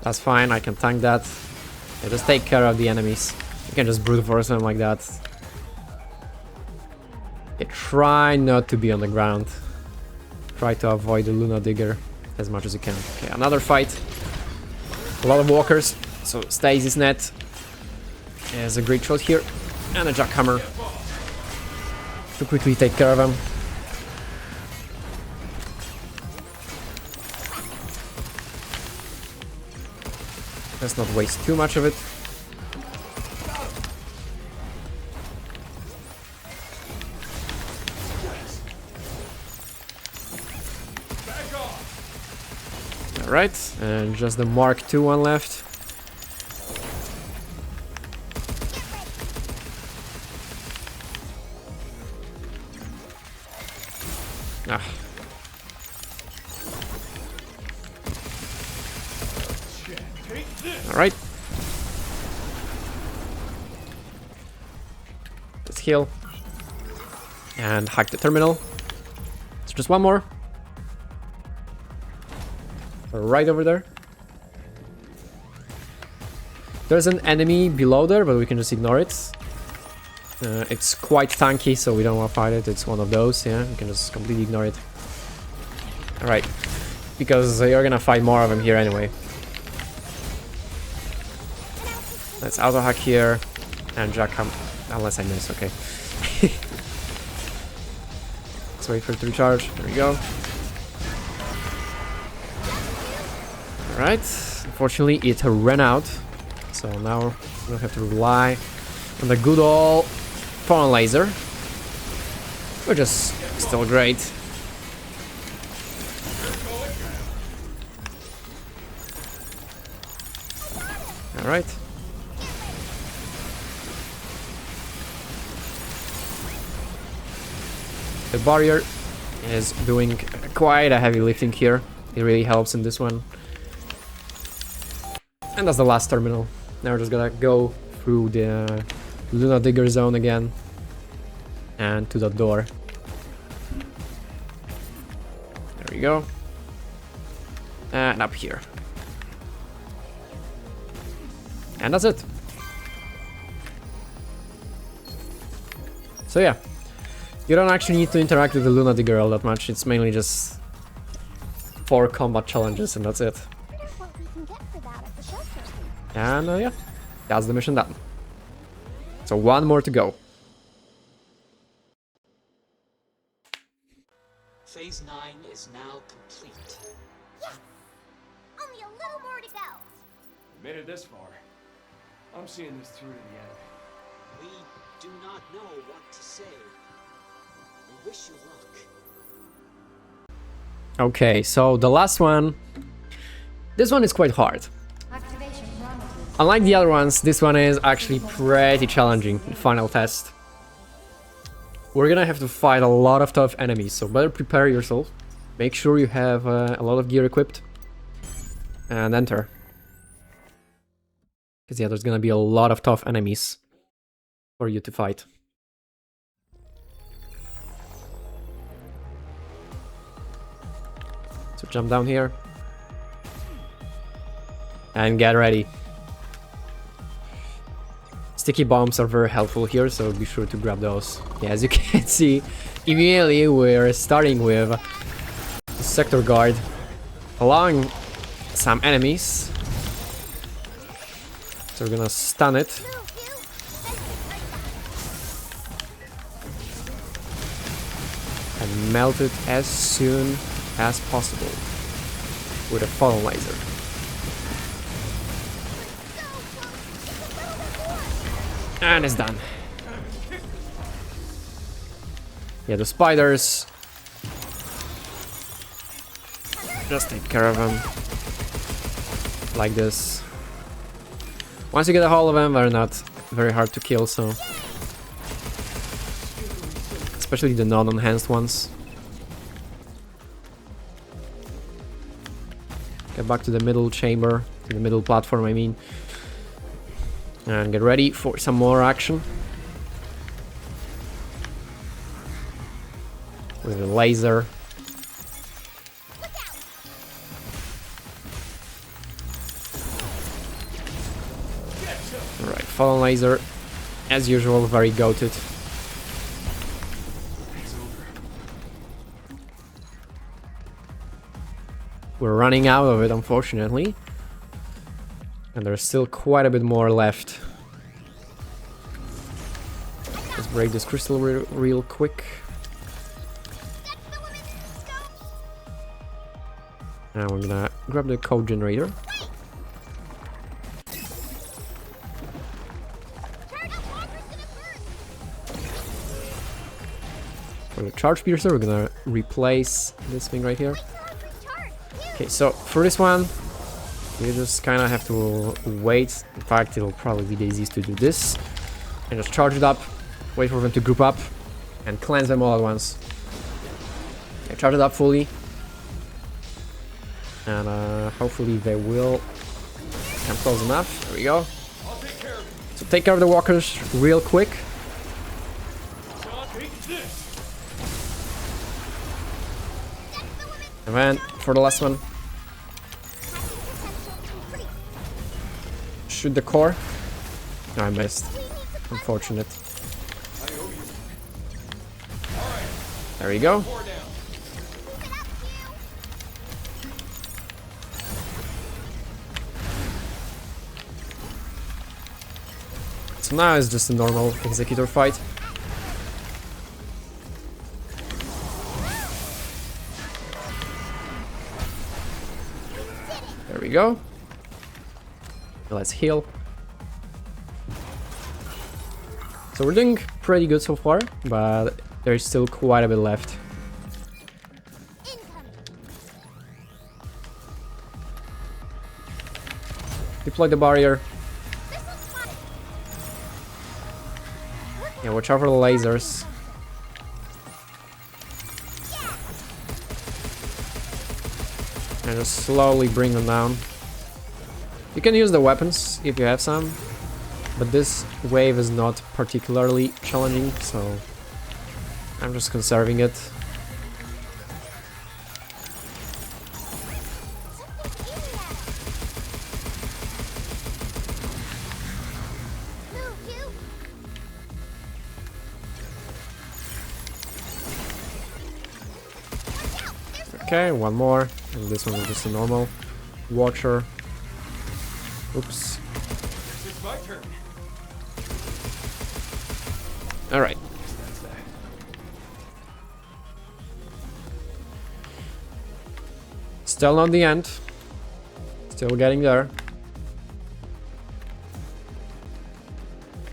That's fine, I can tank that. Yeah, just take care of the enemies. You can just brute force them like that. Yeah, try not to be on the ground. Try to avoid the LunaDigger as much as you can. Okay, another fight. A lot of walkers, so Stasis Net is a great shot here. And a jackhammer to quickly take care of them. Let's not waste too much of it. Alright, and just the Mark II one left. Alright. Let's heal. And hack the terminal. It's just one more. Right over there. There's an enemy below there, but we can just ignore it. It's quite tanky, so we don't want to fight it. It's one of those, yeah. We can just completely ignore it. Alright. Because you're gonna fight more of them here anyway. Let's auto hack here and Jack come. Unless I miss, okay. Let's wait for it to recharge. There we go. Alright. Unfortunately, it ran out. So now we'll have to rely on the good old phone laser, which is still great. Alright. The barrier is doing quite a heavy lifting here. It really helps in this one. And that's the last terminal. Now we're just gonna go through the LunaDigger zone again. And to the door. There we go. And up here. And that's it. So yeah. You don't actually need to interact with the LunaDigger all that much. It's mainly just 4 combat challenges and that's it. And yeah, that's the mission done. So 1 more to go. Phase 9 is now complete. Yes! Only a little more to go. We made it this far. I'm seeing this through to the end. We do not know what to say. We wish you luck. Okay, so the last one. This one is quite hard. Unlike the other ones, this one is actually pretty challenging, the final test. We're gonna have to fight a lot of tough enemies, so better prepare yourself. Make sure you have a lot of gear equipped. And enter. Because yeah, there's gonna be a lot of tough enemies for you to fight. So jump down here. And get ready. Sticky bombs are very helpful here, so be sure to grab those. Yeah, as you can see, immediately we're starting with the SectorGuard, allowing some enemies. So we're gonna stun it. And melt it as soon as possible with a funnel laser. And it's done. Yeah, the spiders. Just take care of them. Like this. Once you get a hold of them, they're not very hard to kill, so. Especially the non-enhanced ones. Get back to the middle chamber, to the middle platform, I mean. And get ready for some more action. With a laser. Alright, fallen laser. As usual, very goated. We're running out of it, unfortunately. And there's still quite a bit more left. Let's break this crystal real quick. Now we're gonna grab the code generator. For the charge piercer, we're gonna replace this thing right here. Okay, so for this one, you just kind of have to wait. In fact, it'll probably be the easiest to do this. And just charge it up, wait for them to group up, and cleanse them all at once. Okay, charge it up fully. And hopefully they will come close enough. There we go. So take care of the walkers real quick. And then for the last one, shoot the core. No, I missed. Unfortunate. There we go. So now it's just a normal executor fight. There we go. Let's heal. So we're doing pretty good so far, but there's still quite a bit left. Deploy the barrier. Yeah, watch out for the lasers. And just slowly bring them down. You can use the weapons if you have some, but this wave is not particularly challenging, so I'm just conserving it. Okay, one more, and this one is just a normal watcher. Oops. It's my turn. Alright. Still not the end. Still getting there.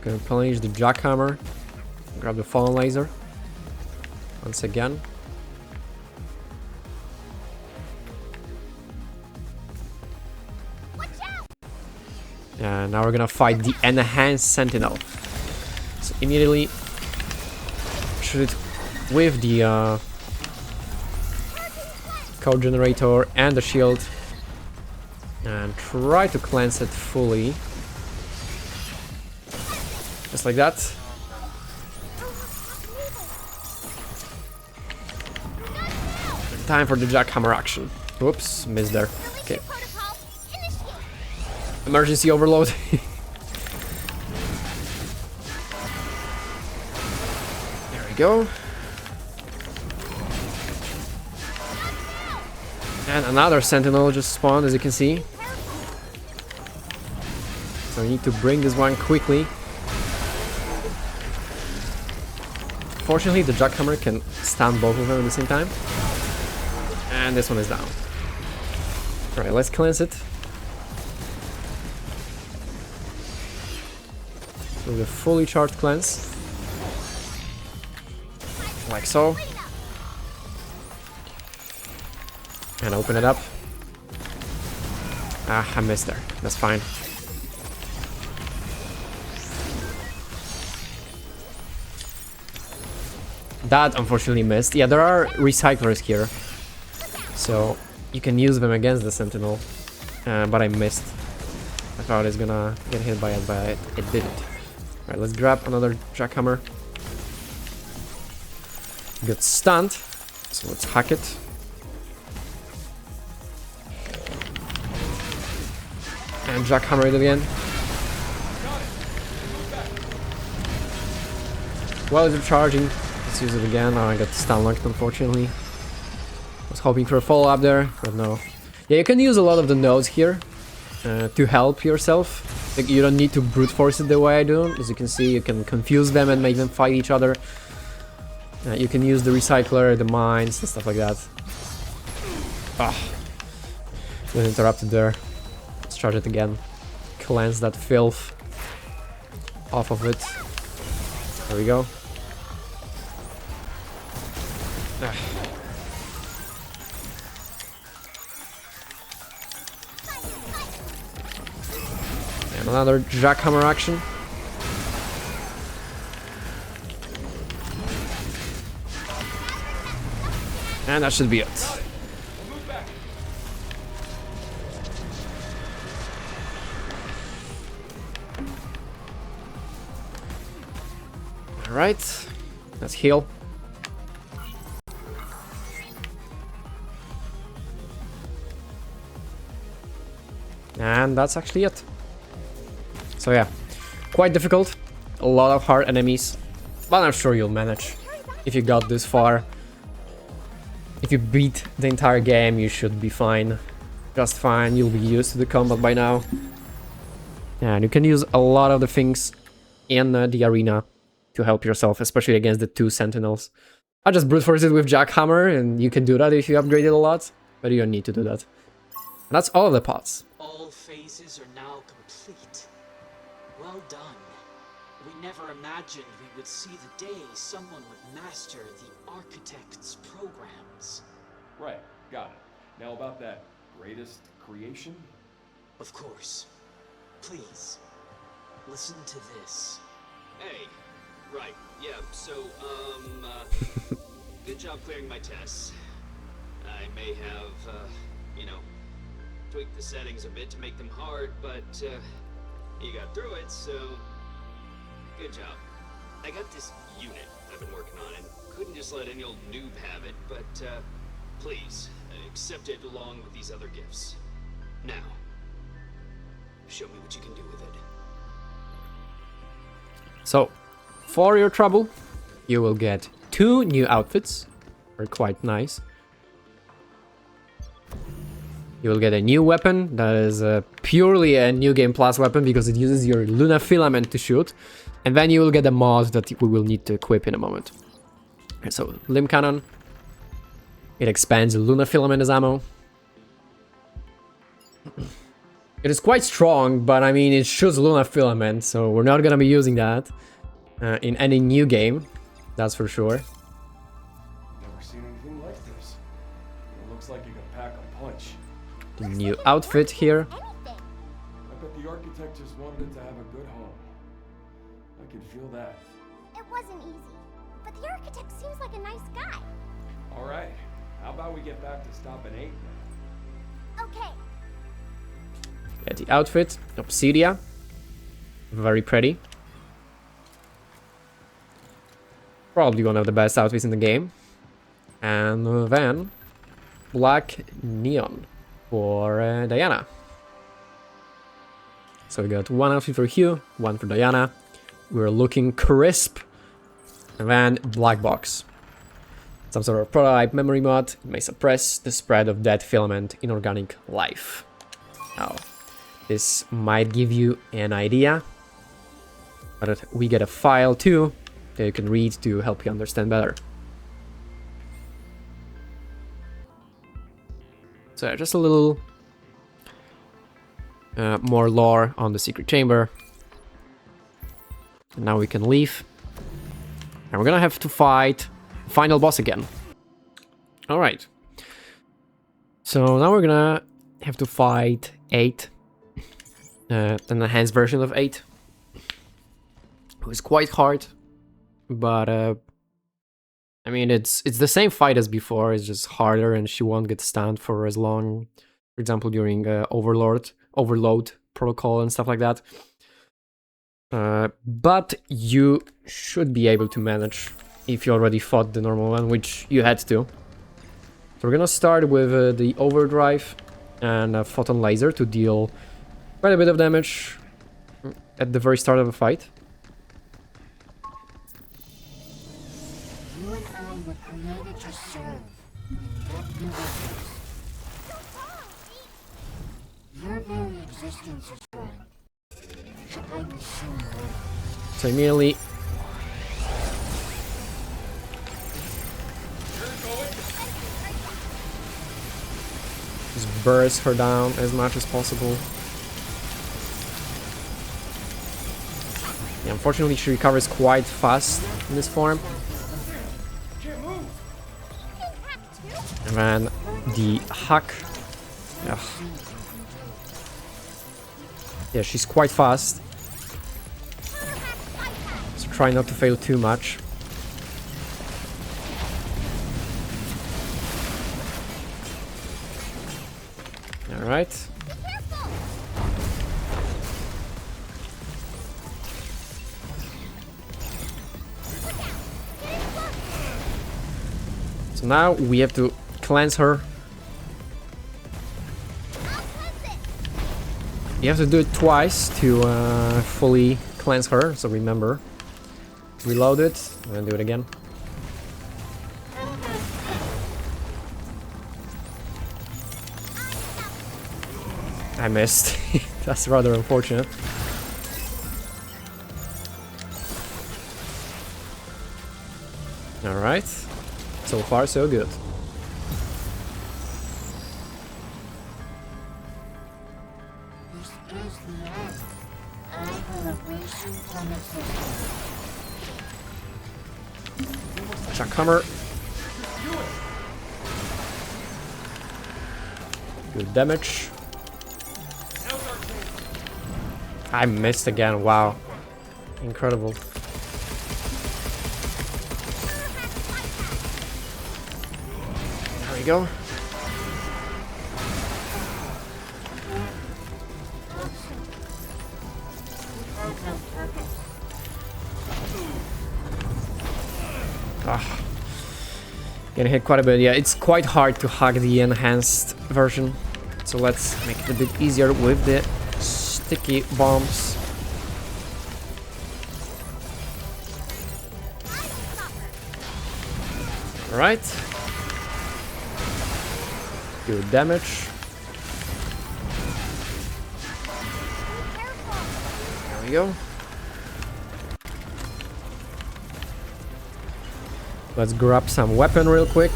Gonna plunge the jackhammer. Grab the fallen laser. Once again. And now we're gonna fight the enhanced sentinel. So immediately shoot it with the code generator and the shield and try to cleanse it fully. Just like that. Time for the jackhammer action. Whoops, missed there. Okay. Emergency overload. There we go. And another sentinel just spawned, as you can see. So we need to bring this one quickly. Fortunately, the jackhammer can stun both of them at the same time. And this one is down. Alright, let's cleanse it. With a fully charged cleanse. Like so. And open it up. Ah, I missed there. That's fine. That unfortunately missed. Yeah, there are recyclers here. So you can use them against the sentinel. But I missed. I thought it was gonna get hit by it, but it didn't. Alright, let's grab another jackhammer. Got stunned, so let's hack it. And jackhammer it again. While it's charging, let's use it again. Oh, I got stun locked, unfortunately. Was hoping for a follow-up there, but no. Yeah, you can use a lot of the nodes here to help yourself. Like, you don't need to brute force it the way I do. As you can see, you can confuse them and make them fight each other. You can use the recycler, the mines, and stuff like that. Ah, was interrupted there. Let's charge it again. Cleanse that filth off of it. There we go. Ah. And another jackhammer action. And that should be it. Alright, let's heal. And that's actually it. So yeah, quite difficult, a lot of hard enemies, but I'm sure you'll manage. If you got this far, if you beat the entire game, you should be fine. Just fine, you'll be used to the combat by now. And you can use a lot of the things in the arena to help yourself, especially against the 2 sentinels. I just brute force it with Jackhammer, and you can do that if you upgrade it a lot, but you don't need to do that. And that's all of the pots. All phases are now complete. Well done. We never imagined we would see the day someone would master the architect's programs. Right, got it. Now about that greatest creation? Of course. Please, listen to this. Hey, right, yeah, so, good job clearing my tests. I may have, you know, tweaked the settings a bit to make them hard, but, you got through it, so good job. I got this unit I've been working on and couldn't just let any old noob have it, but, please, accept it along with these other gifts. Now, show me what you can do with it. So, for your trouble, you will get 2 new outfits. They're quite nice. You will get a new weapon that is purely a New Game Plus weapon because it uses your Luna filament to shoot. And then you will get a mod that we will need to equip in a moment. Okay, so, Limb Cannon. It expands Luna filament as ammo. It is quite strong, but I mean, it shoots Luna filament, so we're not gonna be using that in any new game. That's for sure. Never seen anything like this. It looks like you can pack a punch. The new outfit here. Anything. I bet the architect just wanted it to have a good home. I can feel that. It wasn't easy, but the architect seems like a nice guy. All right, how about we get back to stopping 8 now? Okay. Get the outfit. Obsidia. Very pretty. Probably one of the best outfits in the game. And then Black Neon for Diana. So we got 1 outfit for Hugh, 1 for Diana. We're looking crisp. And then Black Box. Some sort of prototype memory mod. It may suppress the spread of dead filament in organic life. Now, this might give you an idea. But we get a file too that you can read to help you understand better. So just a little more lore on the secret chamber. And now we can leave. And we're gonna have to fight final boss again. Alright. So now we're gonna have to fight 8. An enhanced version of 8. It was quite hard. But I mean, it's the same fight as before, it's just harder and she won't get stunned for as long. For example, during overload protocol and stuff like that. But you should be able to manage if you already fought the normal one, which you had to. So we're gonna start with the overdrive and a photon laser to deal quite a bit of damage at the very start of the fight. You and I were created to serve, not be victims. Your very existence is wrong. I will soon learn. So immediately just burst her down as much as possible. Yeah, unfortunately she recovers quite fast in this form. And then the hack. Ugh. Yeah, she's quite fast. So try not to fail too much. Alright. So now we have to cleanse her. You have to do it twice to fully cleanse her, so remember. Reload it, and then do it again. I missed. That's rather unfortunate. Alright. So far, so good. This is the end. I will erase you from existence. Jackhammer. Good damage. I missed again, wow. Incredible. There we go. Ah. Getting hit quite a bit. Yeah, it's quite hard to hack the enhanced version. So let's make it a bit easier with the sticky bombs. Alright. Good damage. There we go. Let's grab some weapon real quick.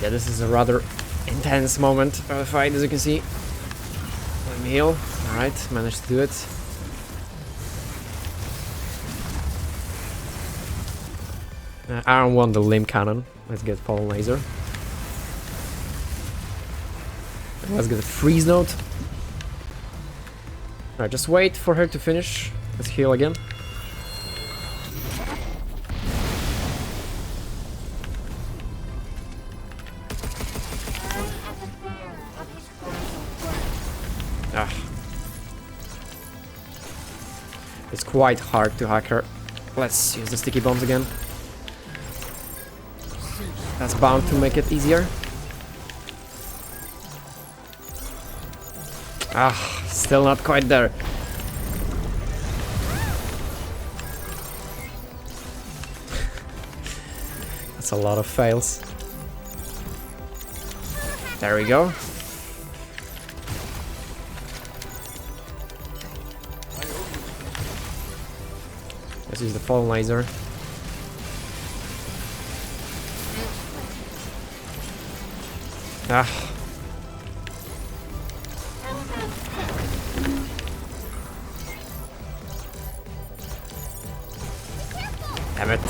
Yeah, this is a rather intense moment of the fight, as you can see. Let me heal. Alright, managed to do it. I don't want the limb cannon. Let's get fallen laser. Let's get a freeze note. Alright, just wait for her to finish. Let's heal again. Ah. It's quite hard to hack her. Let's use the sticky bombs again. That's bound to make it easier. Ah, still not quite there. That's a lot of fails. There we go. Let's use the fallen laser. Ah. Damn it.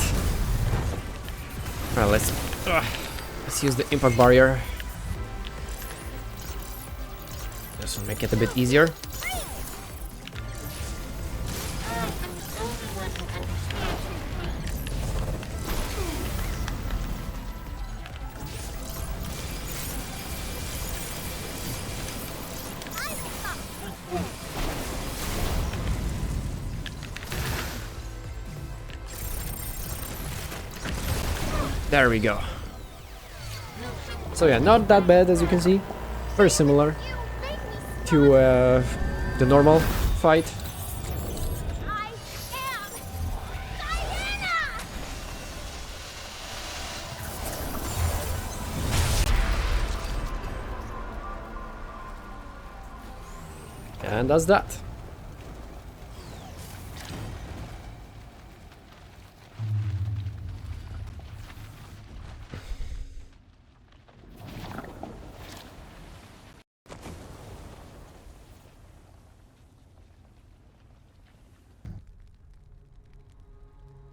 Well, let's use the impact barrier. This will make it a bit easier. There we go. So yeah, not that bad, as you can see. Very similar to the normal fight. I am Diana! And that's that.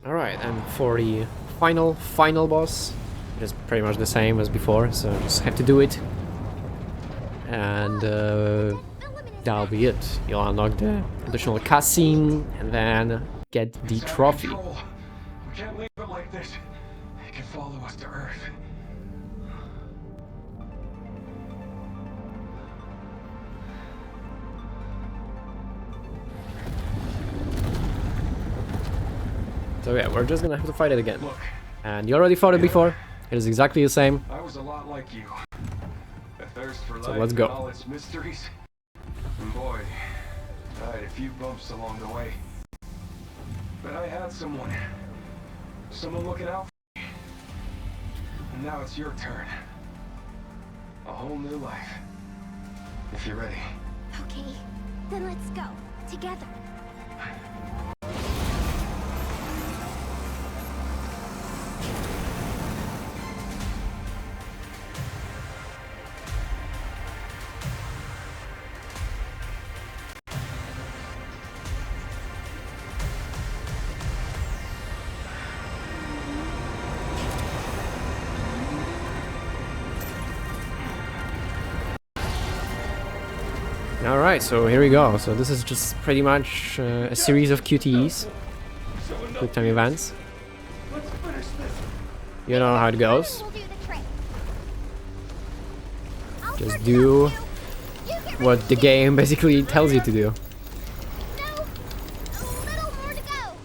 Alright, and for the final boss, it is pretty much the same as before, so just have to do it. And that'll be it. You'll unlock the additional cutscene and then get the trophy. We can't leave it like this. They can follow us to Earth. So yeah, we're just gonna have to fight it again. Look, And you already fought it before. It is exactly the same. I was a lot like you. A thirst for So life let's go. and all its mysteries. And boy, I had a few bumps along the way. But I had someone looking out for me. And now it's your turn. a whole new life. If you're ready. Okay, then let's go. Together. Alright, so here we go. So this is just pretty much a series of QTEs, quick time events. Let's finish this. You know how it goes. We'll do the trick. I'll Just start do you. You get what ready. the game basically tells you to do. No, a little more to go.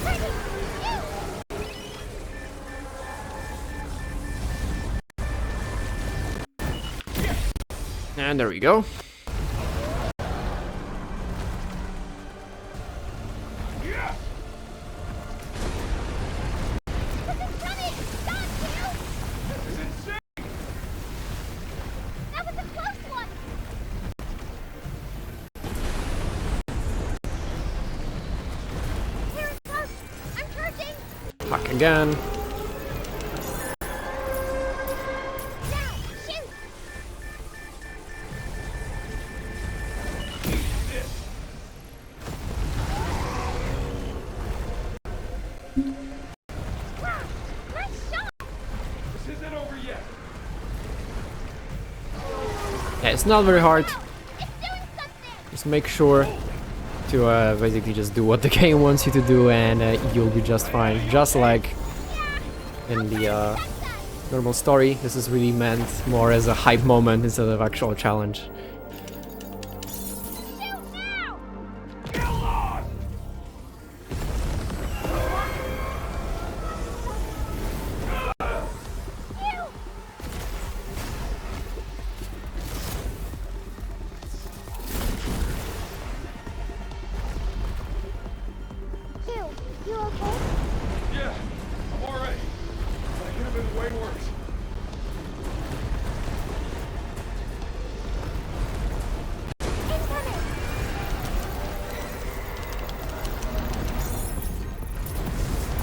Ready, you. And there we go. Yeah. Run it. Done, you. This is insane. That was a close one. Here it goes. I'm charging. Fuck again. Now, shoot. Wow, nice shot. This isn't over yet. Yeah, it's not very hard. It's doing something. Just make sure to basically just do what the game wants you to do, and you'll be just fine. Just like in the normal story, this is really meant more as a hype moment instead of actual challenge. Shoot now. Get lost. You. You okay? Yeah, I'm alright. But it could have been way worse. Incoming.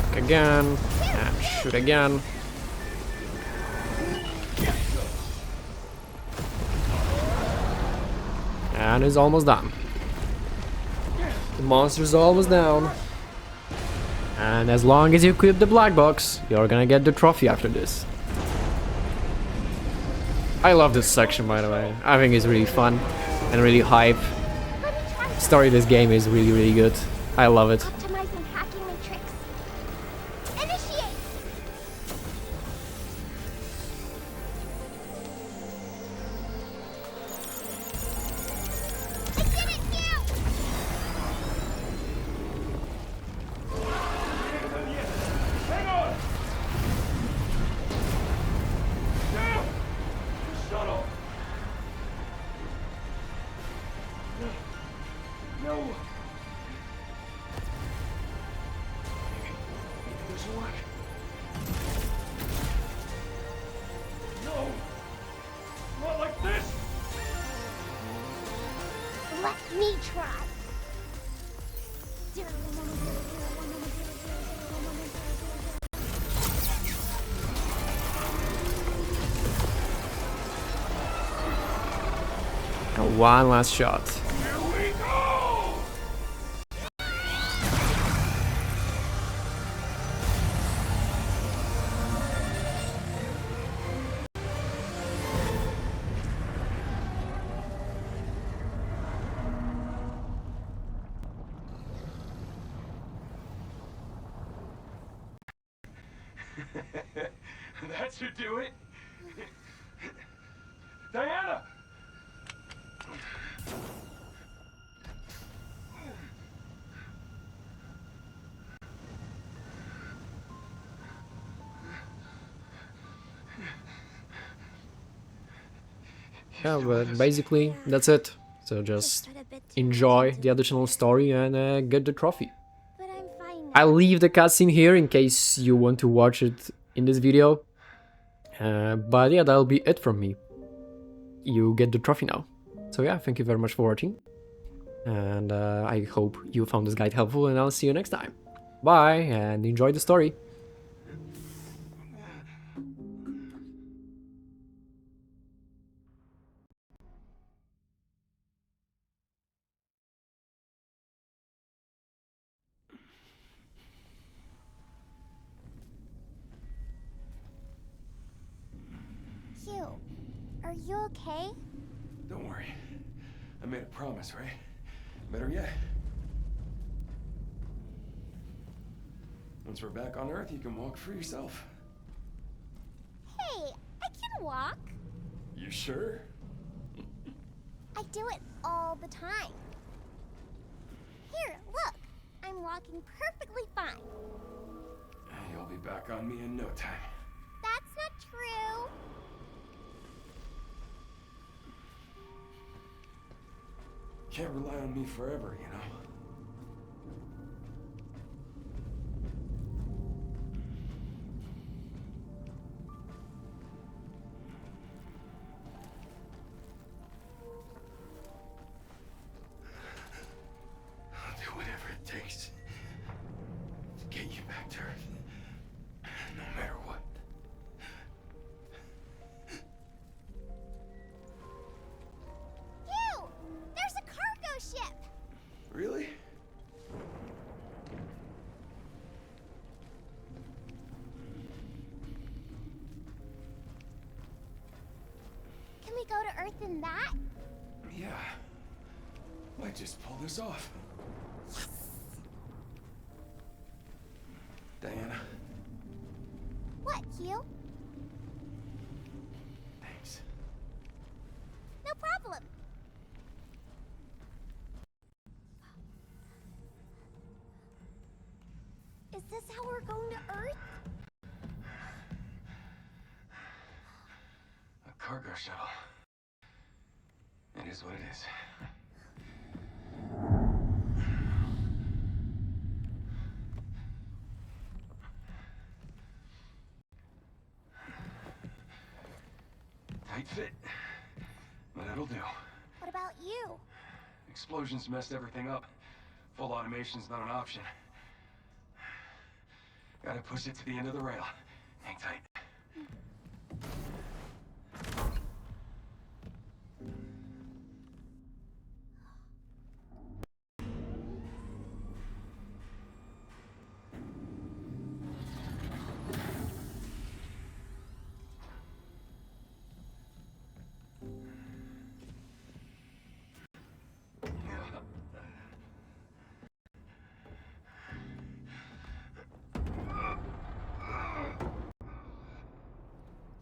Fuck again. And shoot again. And it's almost done. The monster's almost down. And as long as you equip the black box, you're gonna get the trophy after this. I love this section, by the way. I think it's really fun and really hype. Let me try The story of this game is really, really good. I love it. optimizing hacking matrix. Initiate. I did it, you. Hang on! Damn! Shuttle! No! This will work. No! Not like this! Let me try. And one last shot. Here we go! That should do it. Diana! Yeah, but basically that's it. So just enjoy the additional story and get the trophy. But I'm fine now. I'll leave the cutscene here in case you want to watch it in this video. But yeah, that'll be it from me. You get the trophy now. So yeah, thank you very much for watching. And I hope you found this guide helpful, and I'll see you next time. Bye, and enjoy the story. Hugh, are you okay? Don't worry. I made a promise, right? Better yet. Once we're back on Earth, you can walk for yourself. Hey, I can walk. You sure? I do it all the time. Here, look. I'm walking perfectly fine. You'll be back on me in no time. That's not true. Can't rely on me forever, you know? I'll do whatever it takes to get you back to Earth. No matter what. Hugh, there's a cargo ship. Really? Can we go to Earth in that? Yeah. Might just pull this off. Diana, What, Hugh? thanks. No problem. Is this how we're going to Earth? A cargo shuttle. It is what it is. Tight fit, but it'll do. What about you? Explosions messed everything up. Full automation's not an option. Gotta push it to the end of the rail. Hang tight.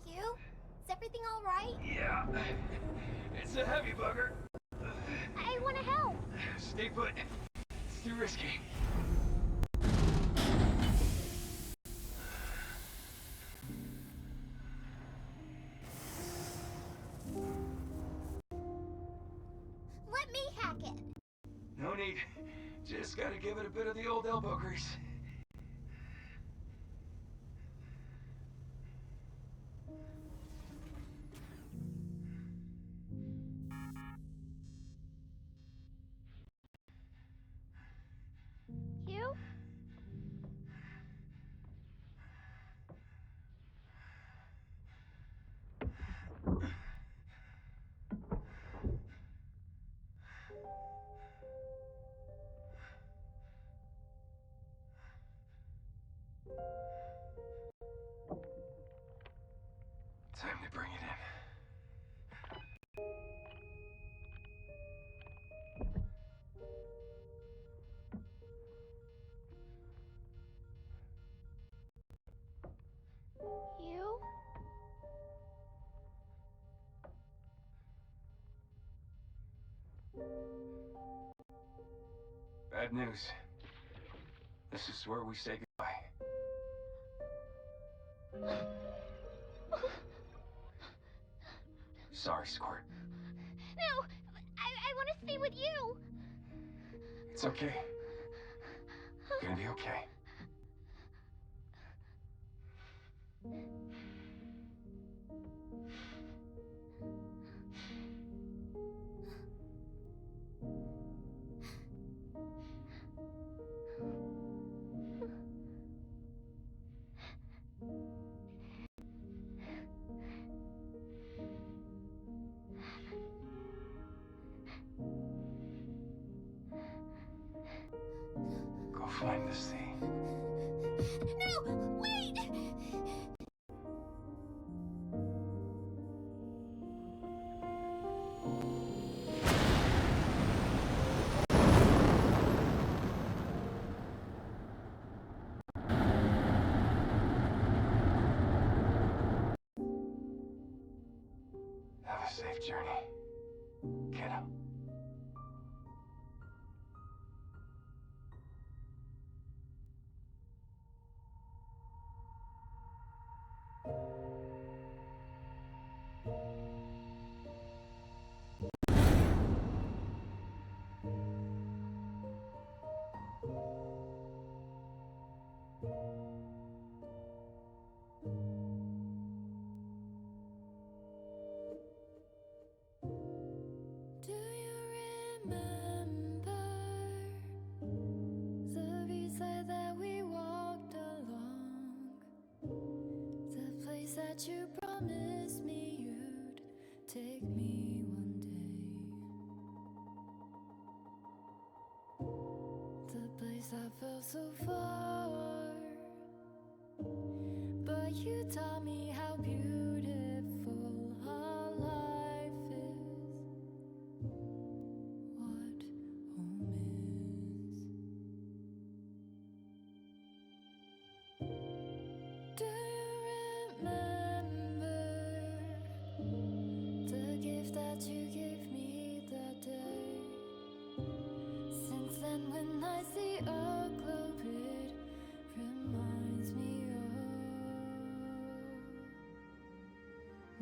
Hugh? Is everything all right? Yeah. It's a heavy bugger. I want to help. Stay put. It's too risky. Let me hack it. No need. Just gotta give it a bit of the old elbow grease. Hugh? Time to bring it in. Hugh? Bad news. This is where we say goodbye. Sorry, Squirt. No! I want to stay with you! It's okay. Gonna be okay. find this thing. No! Wait! Have a safe journey, kiddo. Do you remember the reason that we walked along? The place that you promised me you'd take me one day. The place that felt so far, but you taught me how beautiful our life is. What home is. Do you remember the gift that you gave me that day? Since then, when I see a globe, it reminds me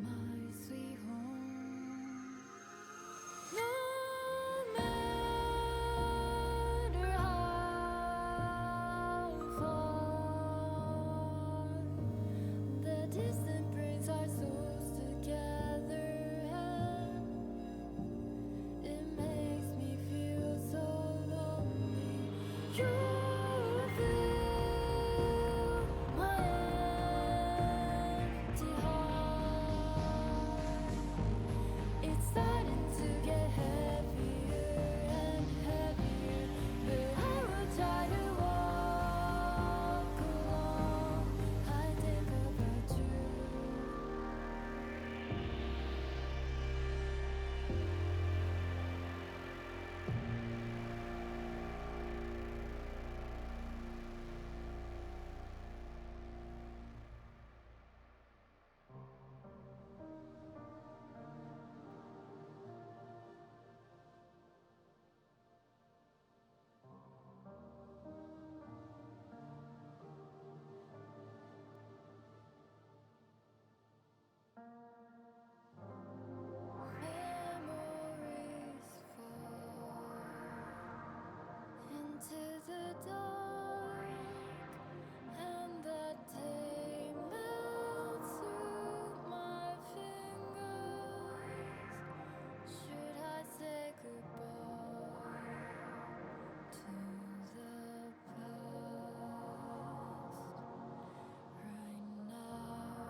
of my sweet home. No matter how far the distant brings our souls together, and it makes me feel so lonely. You fill my empty heart. It's starting to get heavier and heavier, but I will try to walk along. I think about you. Memories fall into the dark, and that day melts through my fingers. Should I say goodbye to the past right now?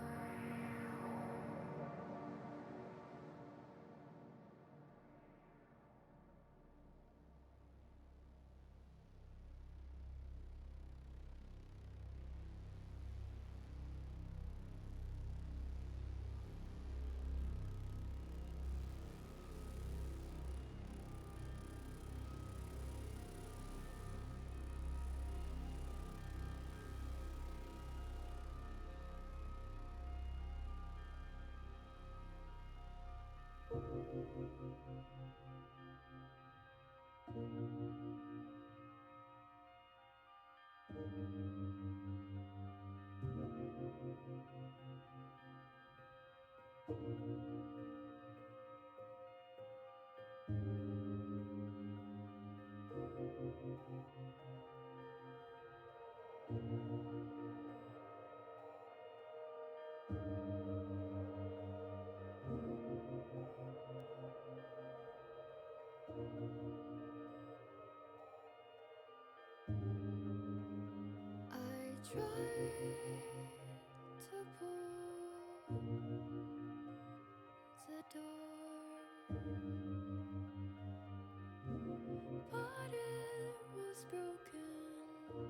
I tried to pull the door, but it was broken.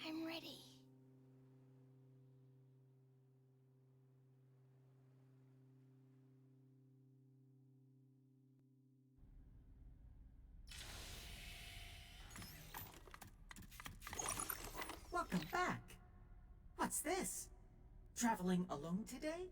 I'm ready. Welcome back. What's this? Traveling alone today?